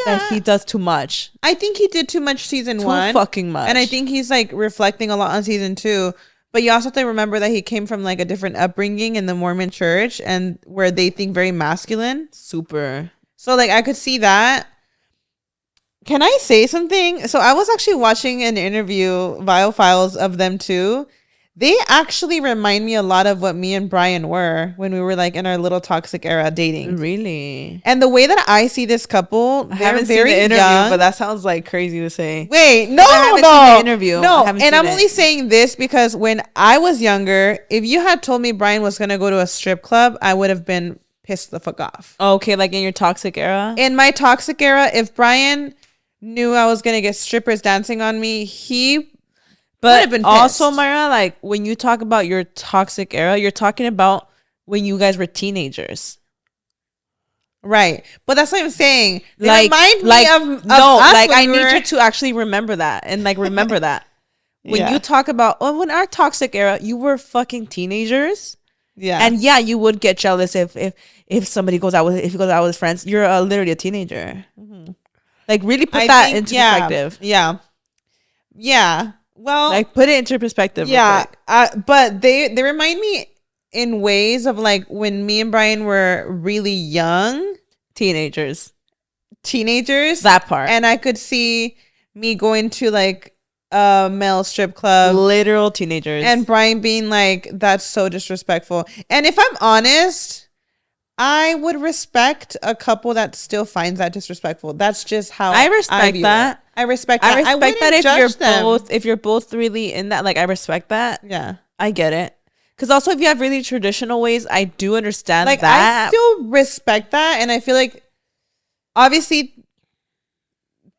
that he does too much. I think he did too much season 1. Too fucking much. And I think he's like reflecting a lot on season 2. But you also have to remember that he came from like a different upbringing in the Mormon church, and where they think very masculine. Super. So like I could see that. Can I say something? So I was actually watching an interview, Vile Files, of them too. They actually remind me a lot of what me and Brian were when we were like in our little toxic era dating. Really? And the way that I see this couple, they're haven't very seen the interview, young. but that sounds like crazy to say. Wait, no, I haven't no, seen the interview. no. I haven't And seen I'm it. only saying this because when I was younger, if you had told me Brian was gonna go to a strip club, I would have been pissed the fuck off. Okay, like in your toxic era? In my toxic era, if Brian knew I was gonna get strippers dancing on me, he would have been pissed. Also, Myra, like when you talk about your toxic era, you're talking about when you guys were teenagers. Right. But that's what I'm saying. They Like, remind me like of no, us like when I we need were- you to actually remember that and like remember that. When you talk about when our toxic era, you were fucking teenagers. Yeah. And yeah, you would get jealous if somebody goes out with if he goes out with his friends. You're literally a teenager. Mm-hmm. Like really put that into perspective. Yeah. Yeah. Well, like put it into perspective. Yeah. But they remind me in ways of like when me and Brian were really young. Teenagers. That part. And I could see me going to like a male strip club. Literal teenagers. And Brian being like, that's so disrespectful. And if I'm honest, I would respect a couple that still finds that disrespectful. That's just how I respect that. I respect that. I respect that if if you're both really in that, like I respect that. Yeah. I get it. Because also if you have really traditional ways, I do understand like, that. I still respect that. And I feel like obviously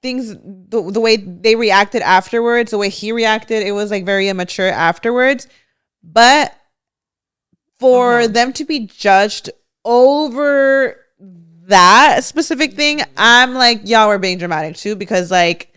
things the way they reacted afterwards, the way he reacted, it was like very immature afterwards. But for them to be judged over that specific thing, I'm like, y'all were being dramatic too, because like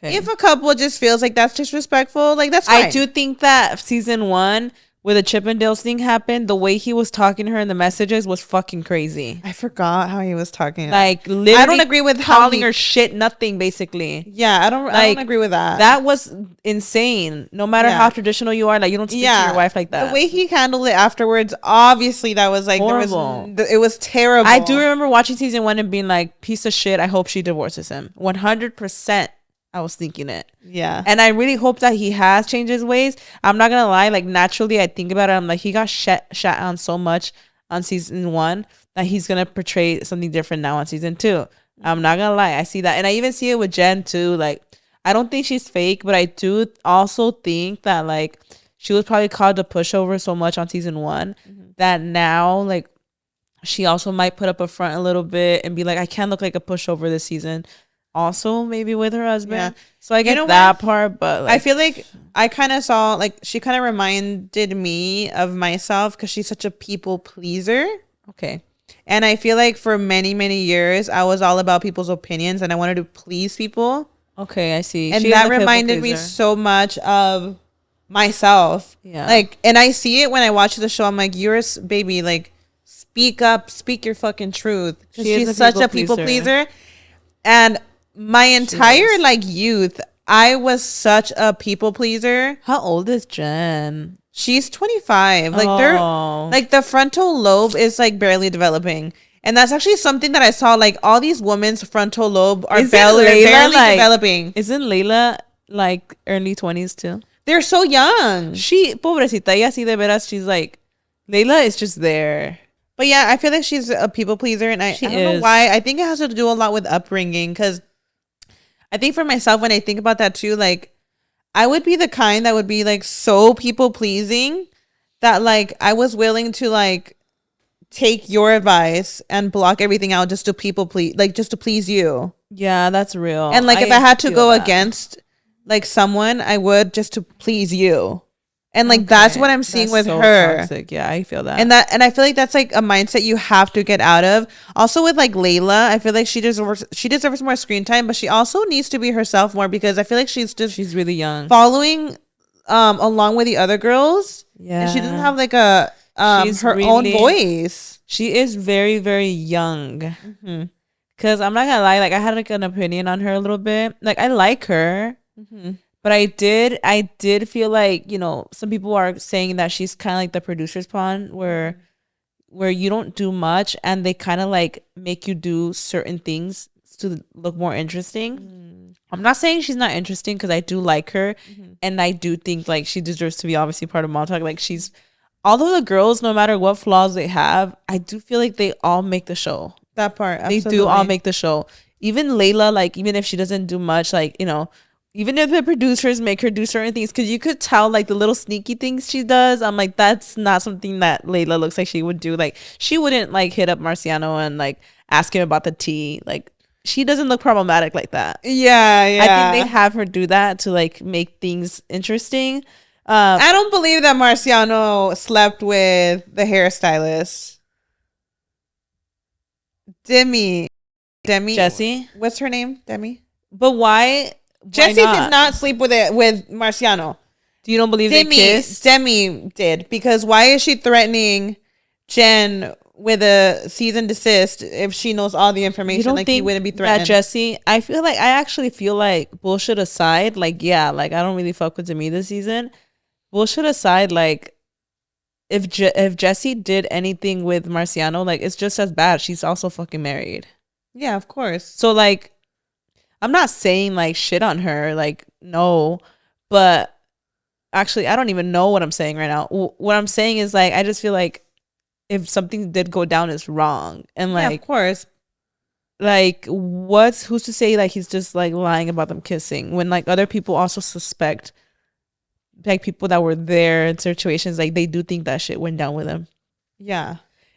if a couple just feels like that's disrespectful, like that's fine. I do think that season 1 where the Chippendales thing happened, the way he was talking to her in the messages was fucking crazy. I forgot how he was talking. Like literally, I don't agree with calling her shit, nothing basically. Yeah, I don't agree with that. That was insane. No matter how traditional you are, like you don't speak to your wife like that. The way he handled it afterwards, obviously that was like horrible. It was terrible. I do remember watching season 1 and being like, piece of shit. I hope she divorces him. 100%. I was thinking it. Yeah. And I really hope that he has changed his ways. I'm not gonna lie, like naturally I think about it, I'm like, he got shat on so much on season 1 that he's gonna portray something different now on season 2. I'm not gonna lie, I see that. And I even see it with Jen too. Like, I don't think she's fake, but I do also think that like she was probably called a pushover so much on season 1 that now like she also might put up a front a little bit and be like, I can't look like a pushover this season. Also, maybe with her husband. Yeah. So I get that part, but like, I feel like I kind of saw, like, she kind of reminded me of myself because she's such a people pleaser. Okay. And I feel like for many, many years, I was all about people's opinions and I wanted to please people. Okay, I see. And that reminded me so much of myself. Yeah. Like, and I see it when I watch the show. I'm like, you're a baby. Like, speak up, speak your fucking truth. She's such a people pleaser. And my entire like youth, I was such a people pleaser. How old is Jen? She's 25. Like they're like the frontal lobe is like barely developing. And that's actually something that I saw. Like all these women's frontal lobe are barely developing. Isn't Layla like early 20s too? They're so young. She, pobrecita, ella sí de veras, she's like, Layla is just there. But yeah, I feel like she's a people pleaser. And I don't know why. I think it has to do a lot with upbringing. Because I think for myself, when I think about that too, like I would be the kind that would be like so people pleasing that like I was willing to like take your advice and block everything out just to people please, like just to please you. Yeah, that's real. And like if I had to go against like someone, I would just to please you. And like that's what I'm seeing with her. Toxic. Yeah, I feel that. And I feel like that's like a mindset you have to get out of. Also with like Layla, I feel like she deserves more screen time, but she also needs to be herself more because I feel like she's really young. Following along with the other girls. Yeah. And she doesn't have like a her own voice. She is very, very young. Mm-hmm. Cause I'm not gonna lie, like I had like an opinion on her a little bit. Like I like her. Mm-hmm. But I did feel like, you know, some people are saying that she's kind of like the producer's pawn where you don't do much and they kind of like make you do certain things to look more interesting. I'm not saying she's not interesting because I do like her and I do think like she deserves to be obviously part of Montauk. Like although the girls, no matter what flaws they have, I do feel like they all make the show. That part, absolutely. They do all make the show. Even Layla, like even if she doesn't do much, like, you know, even if the producers make her do certain things, because you could tell like the little sneaky things she does, I'm like, that's not something that Layla looks like she would do. Like she wouldn't like hit up Marciano and like ask him about the tea. Like she doesn't look problematic like that. Yeah. I think they have her do that to like make things interesting. I don't believe that Marciano slept with the hairstylist. Demi. Jessie? What's her name? Demi? But why? Jessie did not sleep with Marciano. Do you don't believe they kissed? Demi did. Because why is she threatening Jen with a cease and desist if she knows all the information? You don't like think he wouldn't be threatened. That Jessie, I actually feel like bullshit aside, like yeah, like I don't really fuck with Demi this season. Bullshit aside, like if Jessie did anything with Marciano, like it's just as bad. She's also fucking married. Yeah, of course. So like I'm not saying like shit on her, like no, but actually I don't even know what I'm saying right now. What I'm saying is like I just feel like if something did go down, it's wrong, and like yeah, of course, like who's to say like he's just like lying about them kissing when like other people also suspect like people that were there in situations like they do think that shit went down with him. Yeah.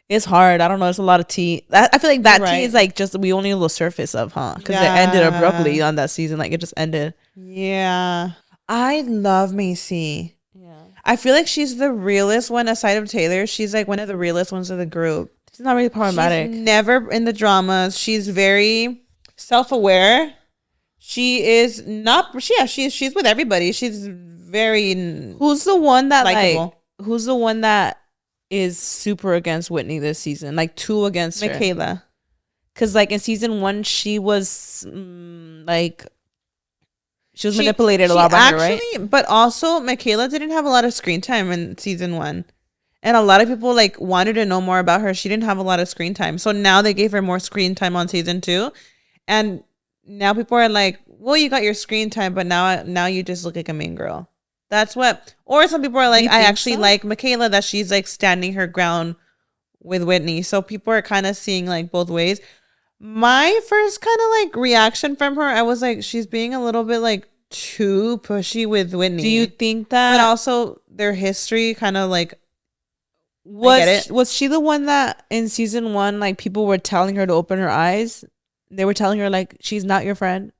It's hard. I don't know. It's a lot of tea. I feel like that tea is like just we only know the surface of, huh? Because it ended abruptly on that season. Like it just ended. Yeah. I love Macy. Yeah. I feel like she's the realest one aside of Taylor. She's like one of the realest ones of the group. She's not really problematic. She's never in the dramas. She's very self-aware. She is not. She's with everybody. She's very. Who's the one that likable? Like? Who's the one that is super against Whitney this season? Like 2 against Michaela. Because like in season 1 she was like she was manipulated a lot by her, right? But also Michaela didn't have a lot of screen time in season 1, and a lot of people like wanted to know more about her. She didn't have a lot of screen time, so now they gave her more screen time on season 2, and now people are like, well, you got your screen time, but now you just look like a mean girl. That's what. Or some people are like, I actually like Michaela, that she's like standing her ground with Whitney. So people are kind of seeing like both ways. My first kind of like reaction from her, I was like, she's being a little bit like too pushy with Whitney. Do you think that? But also their history kind of like, was she the one that in season 1, like people were telling her to open her eyes? They were telling her like, she's not your friend.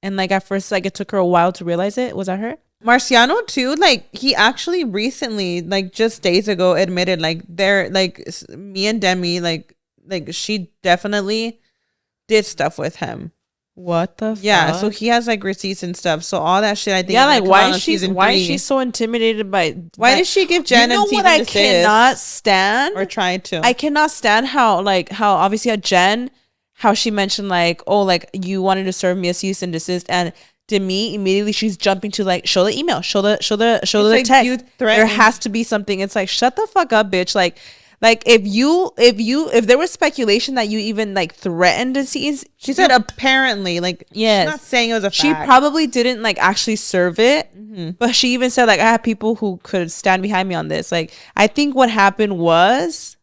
And like at first, like it took her a while to realize it. Was that her? Marciano too, like he actually recently, like just days ago, admitted like they're like me and Demi, like she definitely did stuff with him. What the fuck? Yeah, so he has like receipts and stuff. So all that shit, I think. Yeah, like why is she so intimidated by? Why did she give Jen? You know what I cannot stand, or try to? I cannot stand how obviously at Jen, how she mentioned like, oh, like you wanted to serve me a cease and desist, and Demi immediately she's jumping to like, show the email, show the like text. There has to be something. It's like, shut the fuck up, bitch. Like if there was speculation that you even like threatened to seize, she said apparently, like, yes, she's not saying it was a fact. She probably didn't like actually serve it, but she even said like, I have people who could stand behind me on this. Like, I think what happened was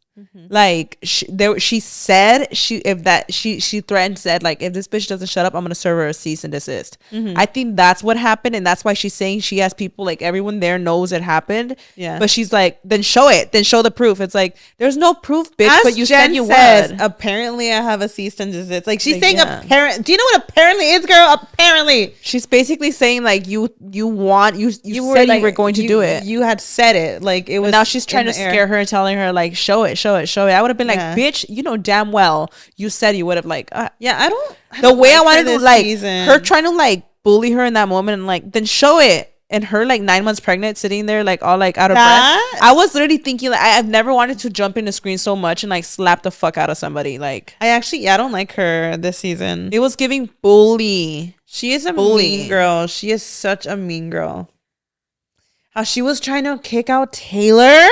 like she said she threatened, said like, if this bitch doesn't shut up, I'm gonna serve her a cease and desist. I think that's what happened, and that's why she's saying she has people, like everyone there knows it happened. Yeah, but she's like, then show it, then show the proof. It's like, there's no proof, bitch. But you said you would. Apparently I have a cease and desist. Like she's saying apparent. Do you know what apparently is, girl? Apparently she's basically saying like you said you were going to do it. You had said it. Like it was. Now she's trying to scare her and telling her like, show it. I would have been like, bitch, you know damn well you said you would have like, I don't the way I wanted to like her trying to like bully her in that moment, and like, then show it. And her like 9 months pregnant, sitting there like all like out of breath. I was literally thinking like, I've never wanted to jump in the screen so much and like slap the fuck out of somebody. Like I don't like her this season. It was giving bully. She is a mean girl. She is such a mean girl. How she was trying to kick out Taylor.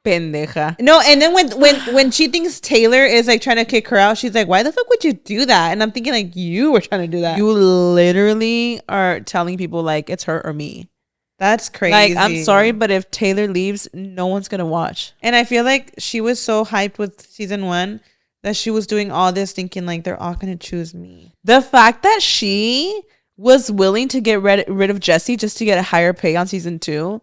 Pendeja. No, and then when she thinks Taylor is like trying to kick her out, she's like, why the fuck would you do that? And I'm thinking like, you were trying to do that. You literally are telling people like it's her or me. That's crazy. Like, I'm sorry, but if Taylor leaves, no one's gonna watch. And I feel like she was so hyped with season 1 that she was doing all this thinking like, they're all gonna choose me. The fact that she was willing to get rid of Jesse just to get a higher pay on season 2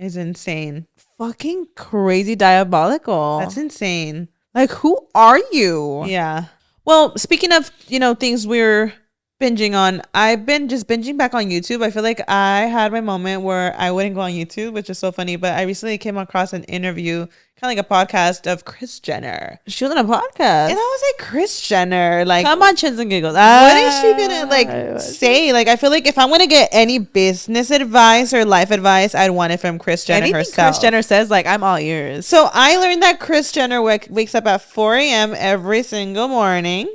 is insane. Fucking crazy, diabolical. That's insane. Like, who are you? Yeah. Well, speaking of, things we're binging on, I've been just binging back on YouTube. I feel like I had my moment where I wouldn't go on YouTube, which is so funny, but I recently came across an interview, kind of like a podcast of Kris Jenner. She was on a podcast. And I was like, Kris Jenner, like, come on, Chins and Giggles. What is she gonna like say? Like, I feel like if I'm gonna get any business advice or life advice, I'd want it from Kris Jenner herself. Kris Jenner says, like, I'm all ears. So I learned that Kris Jenner wakes up at 4 a.m. every single morning.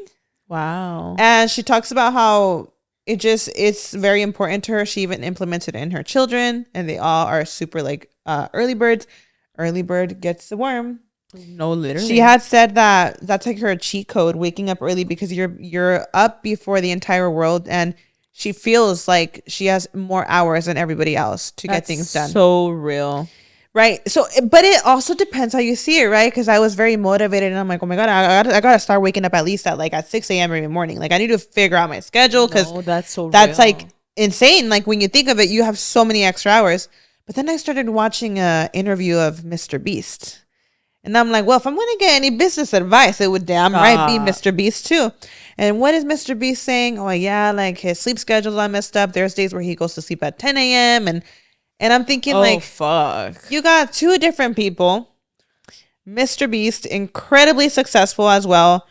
Wow. And she talks about how it's very important to her. She even implements it in her children, and they all are super like early birds. Early bird gets the worm. No, literally. She had said that that's like her cheat code, waking up early, because you're up before the entire world, and she feels like she has more hours than everybody else to get things done. So real. Right. So, but it also depends how you see it, right? Because I was very motivated, and I'm like, oh my God, I gotta start waking up at least at 6 a.m. every morning. Like, I need to figure out my schedule, because that's like insane. Like, when you think of it, you have so many extra hours. But then I started watching an interview of Mr. Beast. And I'm like, well, if I'm going to get any business advice, it would damn right be Mr. Beast too. And what is Mr. Beast saying? Oh, yeah, like his sleep schedule's all messed up. There's days where he goes to sleep at 10 a.m. And I'm thinking, fuck. You got two different people. Mr. Beast, incredibly successful as well.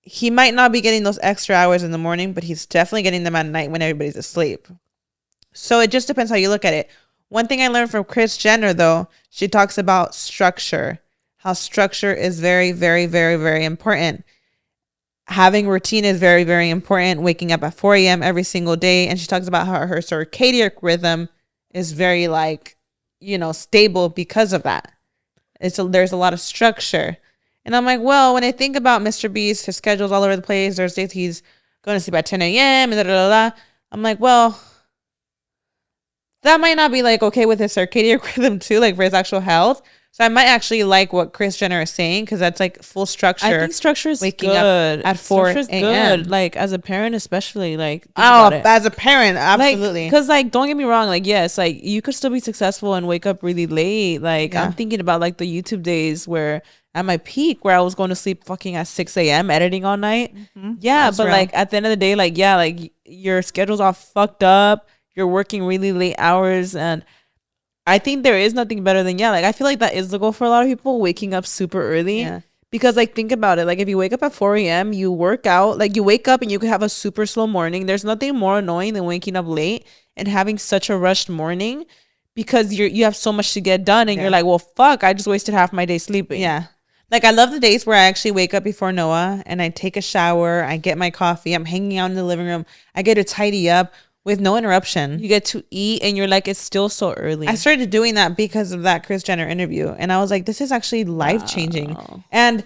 He might not be getting those extra hours in the morning, but he's definitely getting them at night when everybody's asleep. So it just depends how you look at it. One thing I learned from Kris Jenner, though, she talks about structure. How structure is very, very, very, very important. Having routine is very, very important. Waking up at 4 a.m. every single day. And she talks about how her circadian rhythm is very, stable because of that. There's a lot of structure. And I'm like, well, when I think about Mr. Beast, his schedule's all over the place. There's days he's going to sleep at 10 a.m. and da, da, da, da. I'm like, well, that might not be like okay with his circadian rhythm too, like for his actual health. So I might actually like what Kris Jenner is saying because that's like full structure. I think structure is waking good. Up at 4 a.m. Good. Like as a parent, especially like as a parent, absolutely. Because like don't get me wrong, like yes, like you could still be successful and wake up really late. Like I'm thinking about like the YouTube days where at my peak where I was going to sleep fucking at 6 a.m. editing all night. Mm-hmm. Yeah, that's but real. Like at the end of the day, like yeah, like your schedule's all fucked up. You're working really late hours and I think there is nothing better than like I feel like that is the goal for a lot of people, waking up super early. Yeah. Because like think about it, like if you wake up at 4 a.m, you work out, like you wake up and you could have a super slow morning. There's nothing more annoying than waking up late and having such a rushed morning because you have so much to get done and you're like, well fuck, I just wasted half my day sleeping. Yeah. Like I love the days where I actually wake up before Noah and I take a shower, I get my coffee, I'm hanging out in the living room, I get to tidy up with no interruption. You get to eat and you're like, it's still so early. I started doing that because of that Kris Jenner interview. And I was like, this is actually life-changing. Wow. And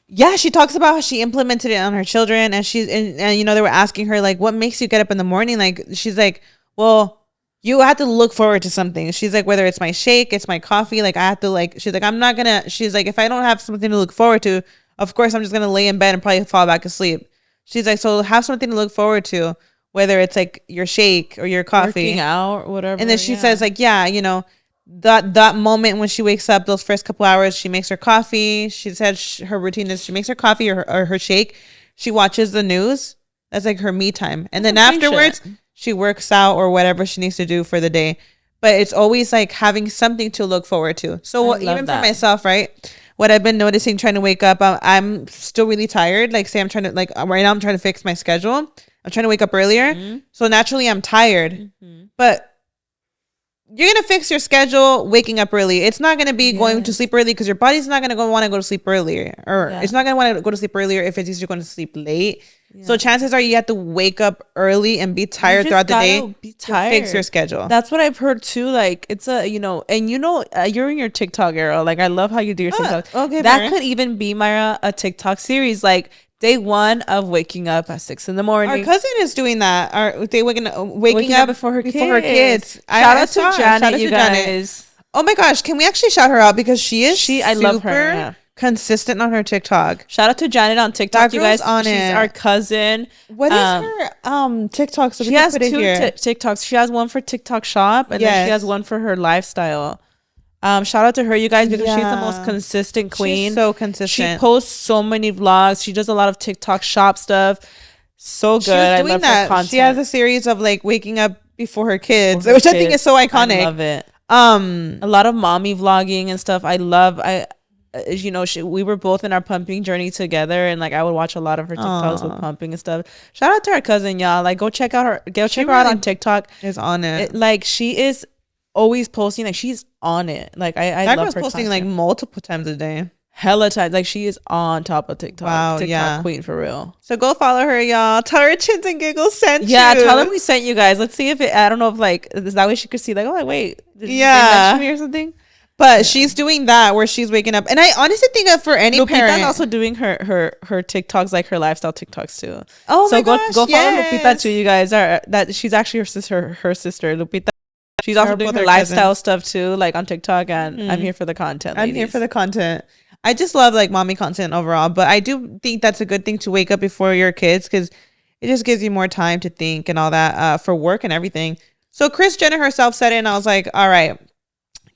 yeah, she talks about how she implemented it on her children. And and you know, they were asking her like, what makes you get up in the morning? Like, she's like, well, you have to look forward to something. She's like, whether it's my shake, it's my coffee. Like I have to like, she's like, she's like, if I don't have something to look forward to, of course, I'm just going to lay in bed and probably fall back asleep. She's like, so have something to look forward to. Whether it's like your shake or your coffee, working out, or whatever. And then she says like, yeah, you know, that moment when she wakes up, those first couple hours, she makes her coffee. She said her routine is she makes her coffee or her shake. She watches the news. That's like her me time. And then afterwards, she works out or whatever she needs to do for the day. But it's always like having something to look forward to. So even for myself, right? What I've been noticing trying to wake up, I'm still really tired. Like say I'm trying to like right now I'm trying to fix my schedule. I'm trying to wake up earlier. Mm-hmm. So naturally I'm tired. Mm-hmm. But you're going to fix your schedule waking up early. It's not going to be going to sleep early because your body's not going to want to go to sleep earlier. Or it's not going to want to go to sleep earlier if it's usually going to sleep late. Yeah. So chances are you have to wake up early and be tired throughout the day to fix your schedule. That's what I've heard too. Like it's a, you know, and you know, you're in your TikTok era. Like I love how you do your TikTok. Okay, that could even be Myra, a TikTok series. Like day one of waking up at 6 a.m. Our cousin is doing that. They waking up before her kids. Shout out to Janet, you guys. Oh my gosh, can we actually shout her out because she is I love her. Yeah. Consistent on her TikTok. Shout out to Janet on TikTok, you guys. She's our cousin. What is her TikTok? So she has two TikToks. She has one for TikTok Shop and then she has one for her lifestyle. Shout out to her, you guys, because she's the most consistent queen. She's so consistent. She posts so many vlogs. She does a lot of TikTok Shop stuff. So good. I love her content. She has a series of like waking up before her kids, which I think is so iconic. I love it. A lot of mommy vlogging and stuff. You know, we were both in our pumping journey together, and like I would watch a lot of her TikToks with pumping and stuff. Shout out to our cousin, y'all. Like go check her out on TikTok. Is on it. Like she is always posting. Like she's on it. Like I love her posting content. like multiple times a day. Hella times. Like she is on top of TikTok. Wow, TikTok queen for real. So go follow her, y'all. Tell her Chins and Giggles sent you. Yeah, tell her we sent you guys. Let's see if it. I don't know if like is that way she could see like, oh like, wait, did you mention me or something? But she's doing that where she's waking up. And I honestly think that for any parent. Lupita's also doing her TikToks, like her lifestyle TikToks too. Oh my gosh, go follow Lupita too, you guys. That she's actually her sister Lupita. She's also doing her lifestyle stuff too, like on TikTok. And I'm here for the content, ladies. I'm here for the content. I just love like mommy content overall. But I do think that's a good thing to wake up before your kids because it just gives you more time to think and all that for work and everything. So Kris Jenner herself said it and I was like, all right.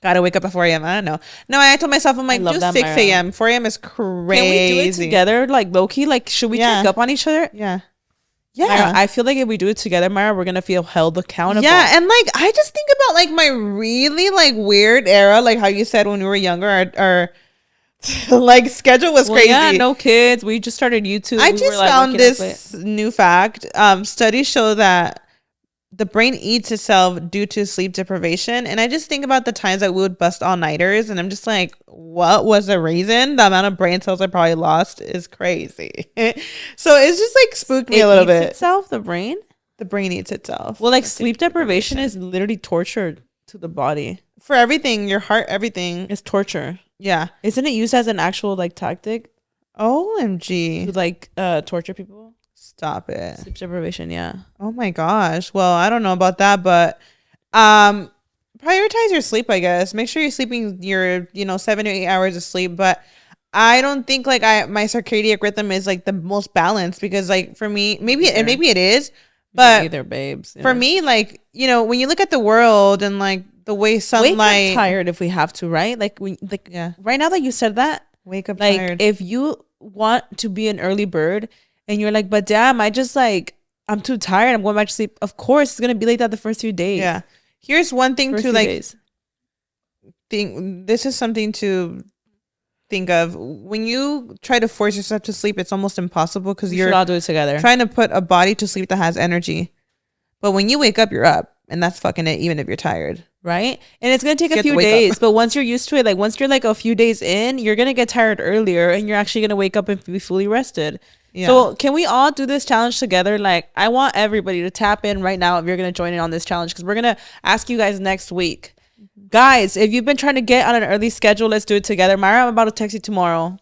Gotta wake up at 4 a.m. I don't know. No, I told myself, I'm like, do 6 a.m. 4 a.m. is crazy. Can we do it together? Like, low-key? Like, should we check up on each other? Yeah. Myra, I feel like if we do it together, Myra, we're gonna feel held accountable. Yeah, and like, I just think about like my really like weird era, like how you said when we were younger, our like schedule was crazy. Yeah, no kids. We just started YouTube. I just found this new fact. Studies show that the brain eats itself due to sleep deprivation. And I just think about the times that we would bust all-nighters and I'm just like, what was the reason? The amount of brain cells I probably lost is crazy. So it's just like spooked me a little bit. Itself, the brain? The brain eats itself. Well, like sleep deprivation is literally torture to the body. For everything, your heart, everything. It's torture. Yeah. Isn't it used as an actual like tactic? OMG. to like torture people. Stop it. Sleep deprivation, yeah. Oh my gosh. Well, I don't know about that, but prioritize your sleep, I guess. Make sure you're sleeping your, 7 to 8 hours of sleep. But I don't think like my circadian rhythm is like the most balanced, because like for me, maybe it is, but either, babes. For me, like, when you look at the world and like the way sunlight, wake up tired if we have to, right? Like right now that you said that, wake up like tired. if you want to be an early bird and you're like, but damn, I'm too tired, I'm going back to sleep. Of course, it's gonna be like that the first few days. Yeah. Here's one thing First to few like days. think. This is something to think of when you try to force yourself to sleep. It's almost impossible because We you're should all do it together. trying to put a body to sleep that has energy. But when you wake up, you're up, and that's fucking it. Even if you're tired, right? And it's gonna take a few wake days, up. but once you're used to it, like once you're like a few days in, you're gonna get tired earlier, and you're actually gonna wake up and be fully rested. Yeah. So can we all do this challenge together? Like, I want everybody to tap in right now if you're gonna join in on this challenge, because we're gonna ask you guys next week. Guys, if you've been trying to get on an early schedule, let's do it together. Myra, I'm about to text you tomorrow.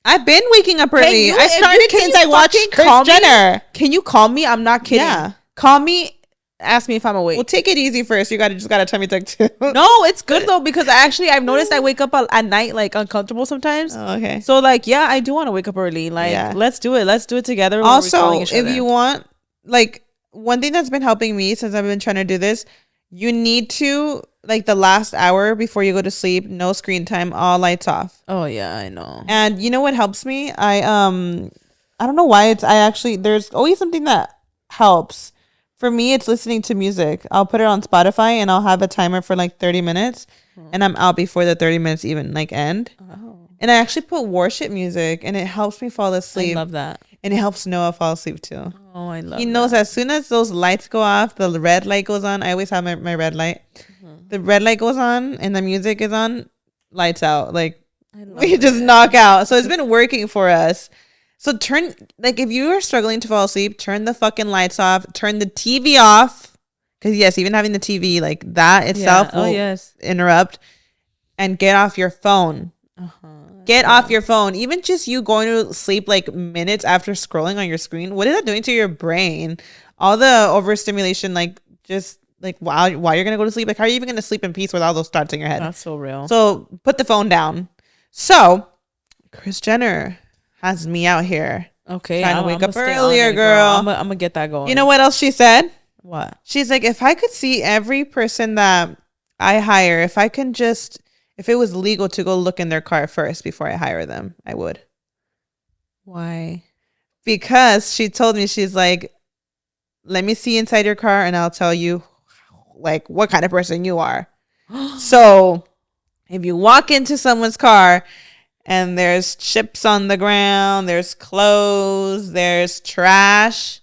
I've been waking up early. you- I if you- started can since you I watched fucking Kris call me? Jenner. Can you call me? I'm not kidding. Yeah. Call me. Ask me if I'm awake. Well, take it easy first. You just gotta tell me tuck too. No, it's good though, because I've noticed I wake up at night like uncomfortable sometimes. Oh, okay. So like, yeah, I do want to wake up early. Like, Yeah. let's do it. Let's do it together. When we're Also, calling each if other. you want, like, one thing that's been helping me since I've been trying to do this, you need to, like, the last hour before you go to sleep, no screen time, all lights off. Oh yeah, I know. And you know what helps me? I don't know why there's always something that helps. For me, it's listening to music. I'll put it on Spotify and I'll have a timer for like 30 minutes and I'm out before the 30 minutes even like end. Oh, And I actually put worship music and it helps me fall asleep. I love that. And it helps Noah fall asleep too. Oh, I love. He knows as soon as those lights go off, the red light goes on. I always have my red light. The red light goes on and the music is on, lights out. Like, we just knock out. So it's been working for us. So if you are struggling to fall asleep, turn the fucking lights off, turn the TV off. Because yes, even having the TV, like that itself will interrupt. And get off your phone. Get off your phone. Even just you going to sleep like minutes after scrolling on your screen, what is that doing to your brain? All the overstimulation, like just like while you're gonna go to sleep, like how are you even gonna sleep in peace with all those thoughts in your head? That's so real. So put the phone down. So Kris Jenner has me out here. Okay, trying to wake up earlier, girl. I'm gonna get that going. You know what else she said? What? She's like, if I could see every person that I hire, if it was legal to go look in their car first before I hire them, I would. Why? Because she told me, she's like, let me see inside your car and I'll tell you like what kind of person you are. So if you walk into someone's car and there's chips on the ground, there's clothes, there's trash,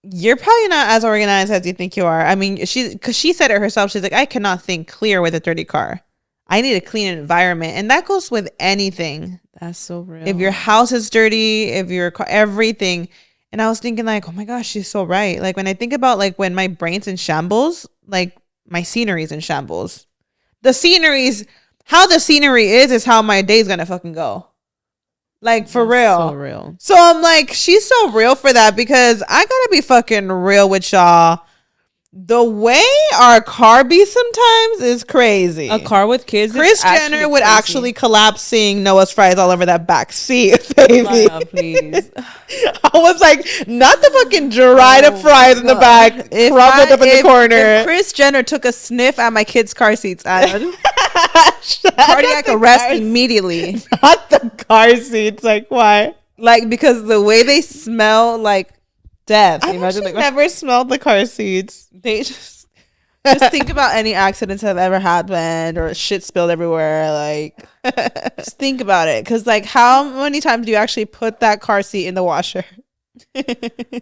you're probably not as organized as you think you are. I mean, because she said it herself. She's like, I cannot think clear with a dirty car. I need a clean environment. And that goes with anything. That's so real. If your house is dirty, if your car, everything. And I was thinking like, oh my gosh, she's so right. Like when I think about like when my brain's in shambles, like my scenery's in shambles. How the scenery is how my day's gonna fucking go. Like for real. So real. So I'm like, she's so real for that, because I gotta be fucking real with y'all. The way our car be sometimes is crazy. A car with kids. Kris Jenner would actually collapse seeing Noah's fries all over that back seat, baby. Lila, please. I was like, not the fucking dried up fries in the back, crumbled up in the corner. If Kris Jenner took a sniff at my kids' car seats, I would cardiac arrest immediately. Not the car seats. Like, why? Like, because the way they smell like death. I've actually never smelled the car seats. They just think about any accidents that have ever happened or shit spilled everywhere. Like, just think about it. Because, like, how many times do you actually put that car seat in the washer?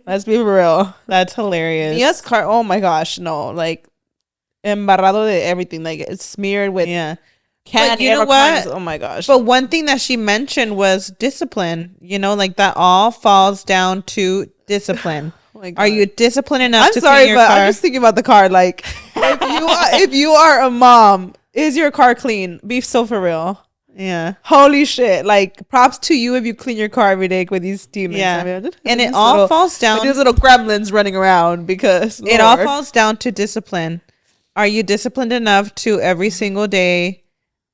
Let's be real. That's hilarious. Yes, car. Oh my gosh, no. Like, embarrado de everything. Like, it's smeared with But you know what? Oh my gosh. But one thing that she mentioned was discipline. You know, like that all falls down to discipline. Are you disciplined enough to clean your car? I'm just thinking about the car. Like, if you are a mom, is your car clean? Be so for real. Yeah. Holy shit. Like, props to you if you clean your car every day with these demons. Yeah. I mean, And it all falls down. These little gremlins running around because it all falls down to discipline. Are you disciplined enough to every single day,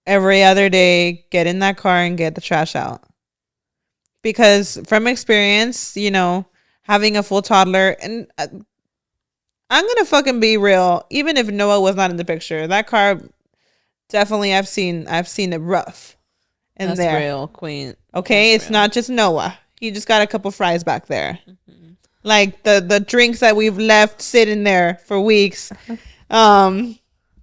every other day, get in that car and get the trash out? Because from experience, you know, having a full toddler, and I'm gonna fucking be real. Even if Noah was not in the picture, that car definitely I've seen it rough in That's there. real, queen. Okay, That's it's real. not just Noah. He just got a couple fries back there. Like the drinks that we've left sitting there for weeks. The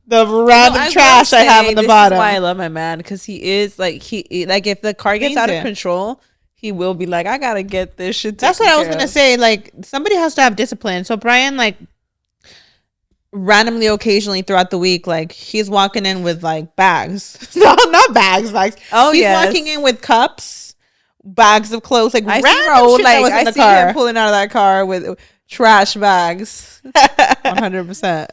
random trash I have on the bottom. This is why I love my man, because he is like like if the car gets out of control, he will be like, I gotta get this shit. That's what I was gonna say. Like somebody has to have discipline. So Brian, like randomly, occasionally throughout the week, like he's walking in with like bags. No, not bags. Like he's walking in with cups, bags of clothes. Like I random shit that was in I the see car. him pulling out of that car with trash bags. 100%.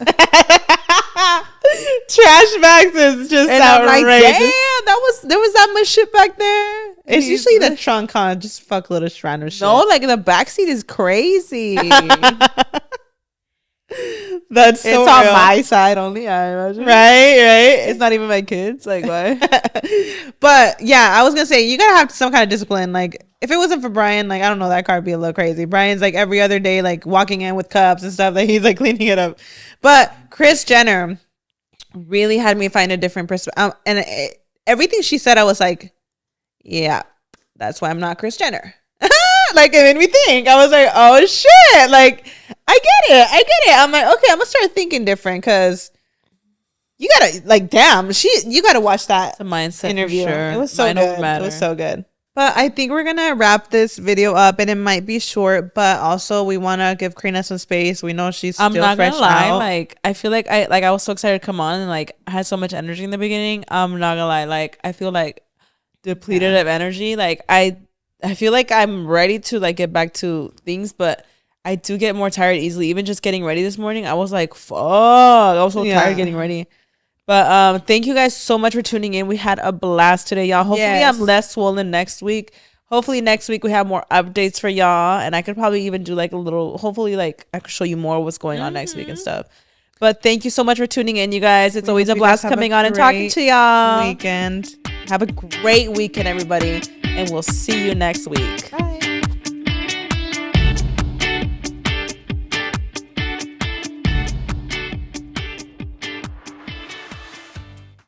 Trash bags is just And outrageous. I'm like, damn, there was that much shit back there. It's usually the trunk, huh? Just fuck little random shit. No, like the backseat is crazy. That's so it's on real. my side only, I imagine. Right. It's not even my kids. Like, why? But yeah, I was gonna say you gotta have some kind of discipline. Like if it wasn't for Brian, like I don't know, that car would be a little crazy. Brian's like every other day, like walking in with cups and stuff, like he's like cleaning it up. But Kris Jenner really had me find a different perspective, everything she said, I was like, yeah, that's why I'm not Kris Jenner. Like it made me think. I was like, oh shit, like I get it. I'm like, okay, I'm gonna start thinking different, because you gotta, like, damn, you gotta watch that. It's a mindset interview. for sure. It was so Mine good. matter. It was so good. But I think we're gonna wrap this video up, and it might be short, but also we want to give Karina some space. We know she's I'm still not fresh gonna lie, out. like I feel like I was so excited to come on, and like I had so much energy in the beginning. I'm not gonna lie, like I feel like depleted of energy. Like I feel like I'm ready to like get back to things, but I do get more tired easily. Even just getting ready this morning, I was like, fuck, I was so tired getting ready. But thank you guys so much for tuning in. We had a blast today, y'all. Hopefully I'm less swollen next week. Hopefully next week we have more updates for y'all, and I could probably even do like a little, hopefully like I could show you more of what's going on next week and stuff. But thank you so much for tuning in, you guys. It's always a blast coming on and talking to y'all. Weekend. Have a great weekend, everybody, and we'll see you next week. Bye.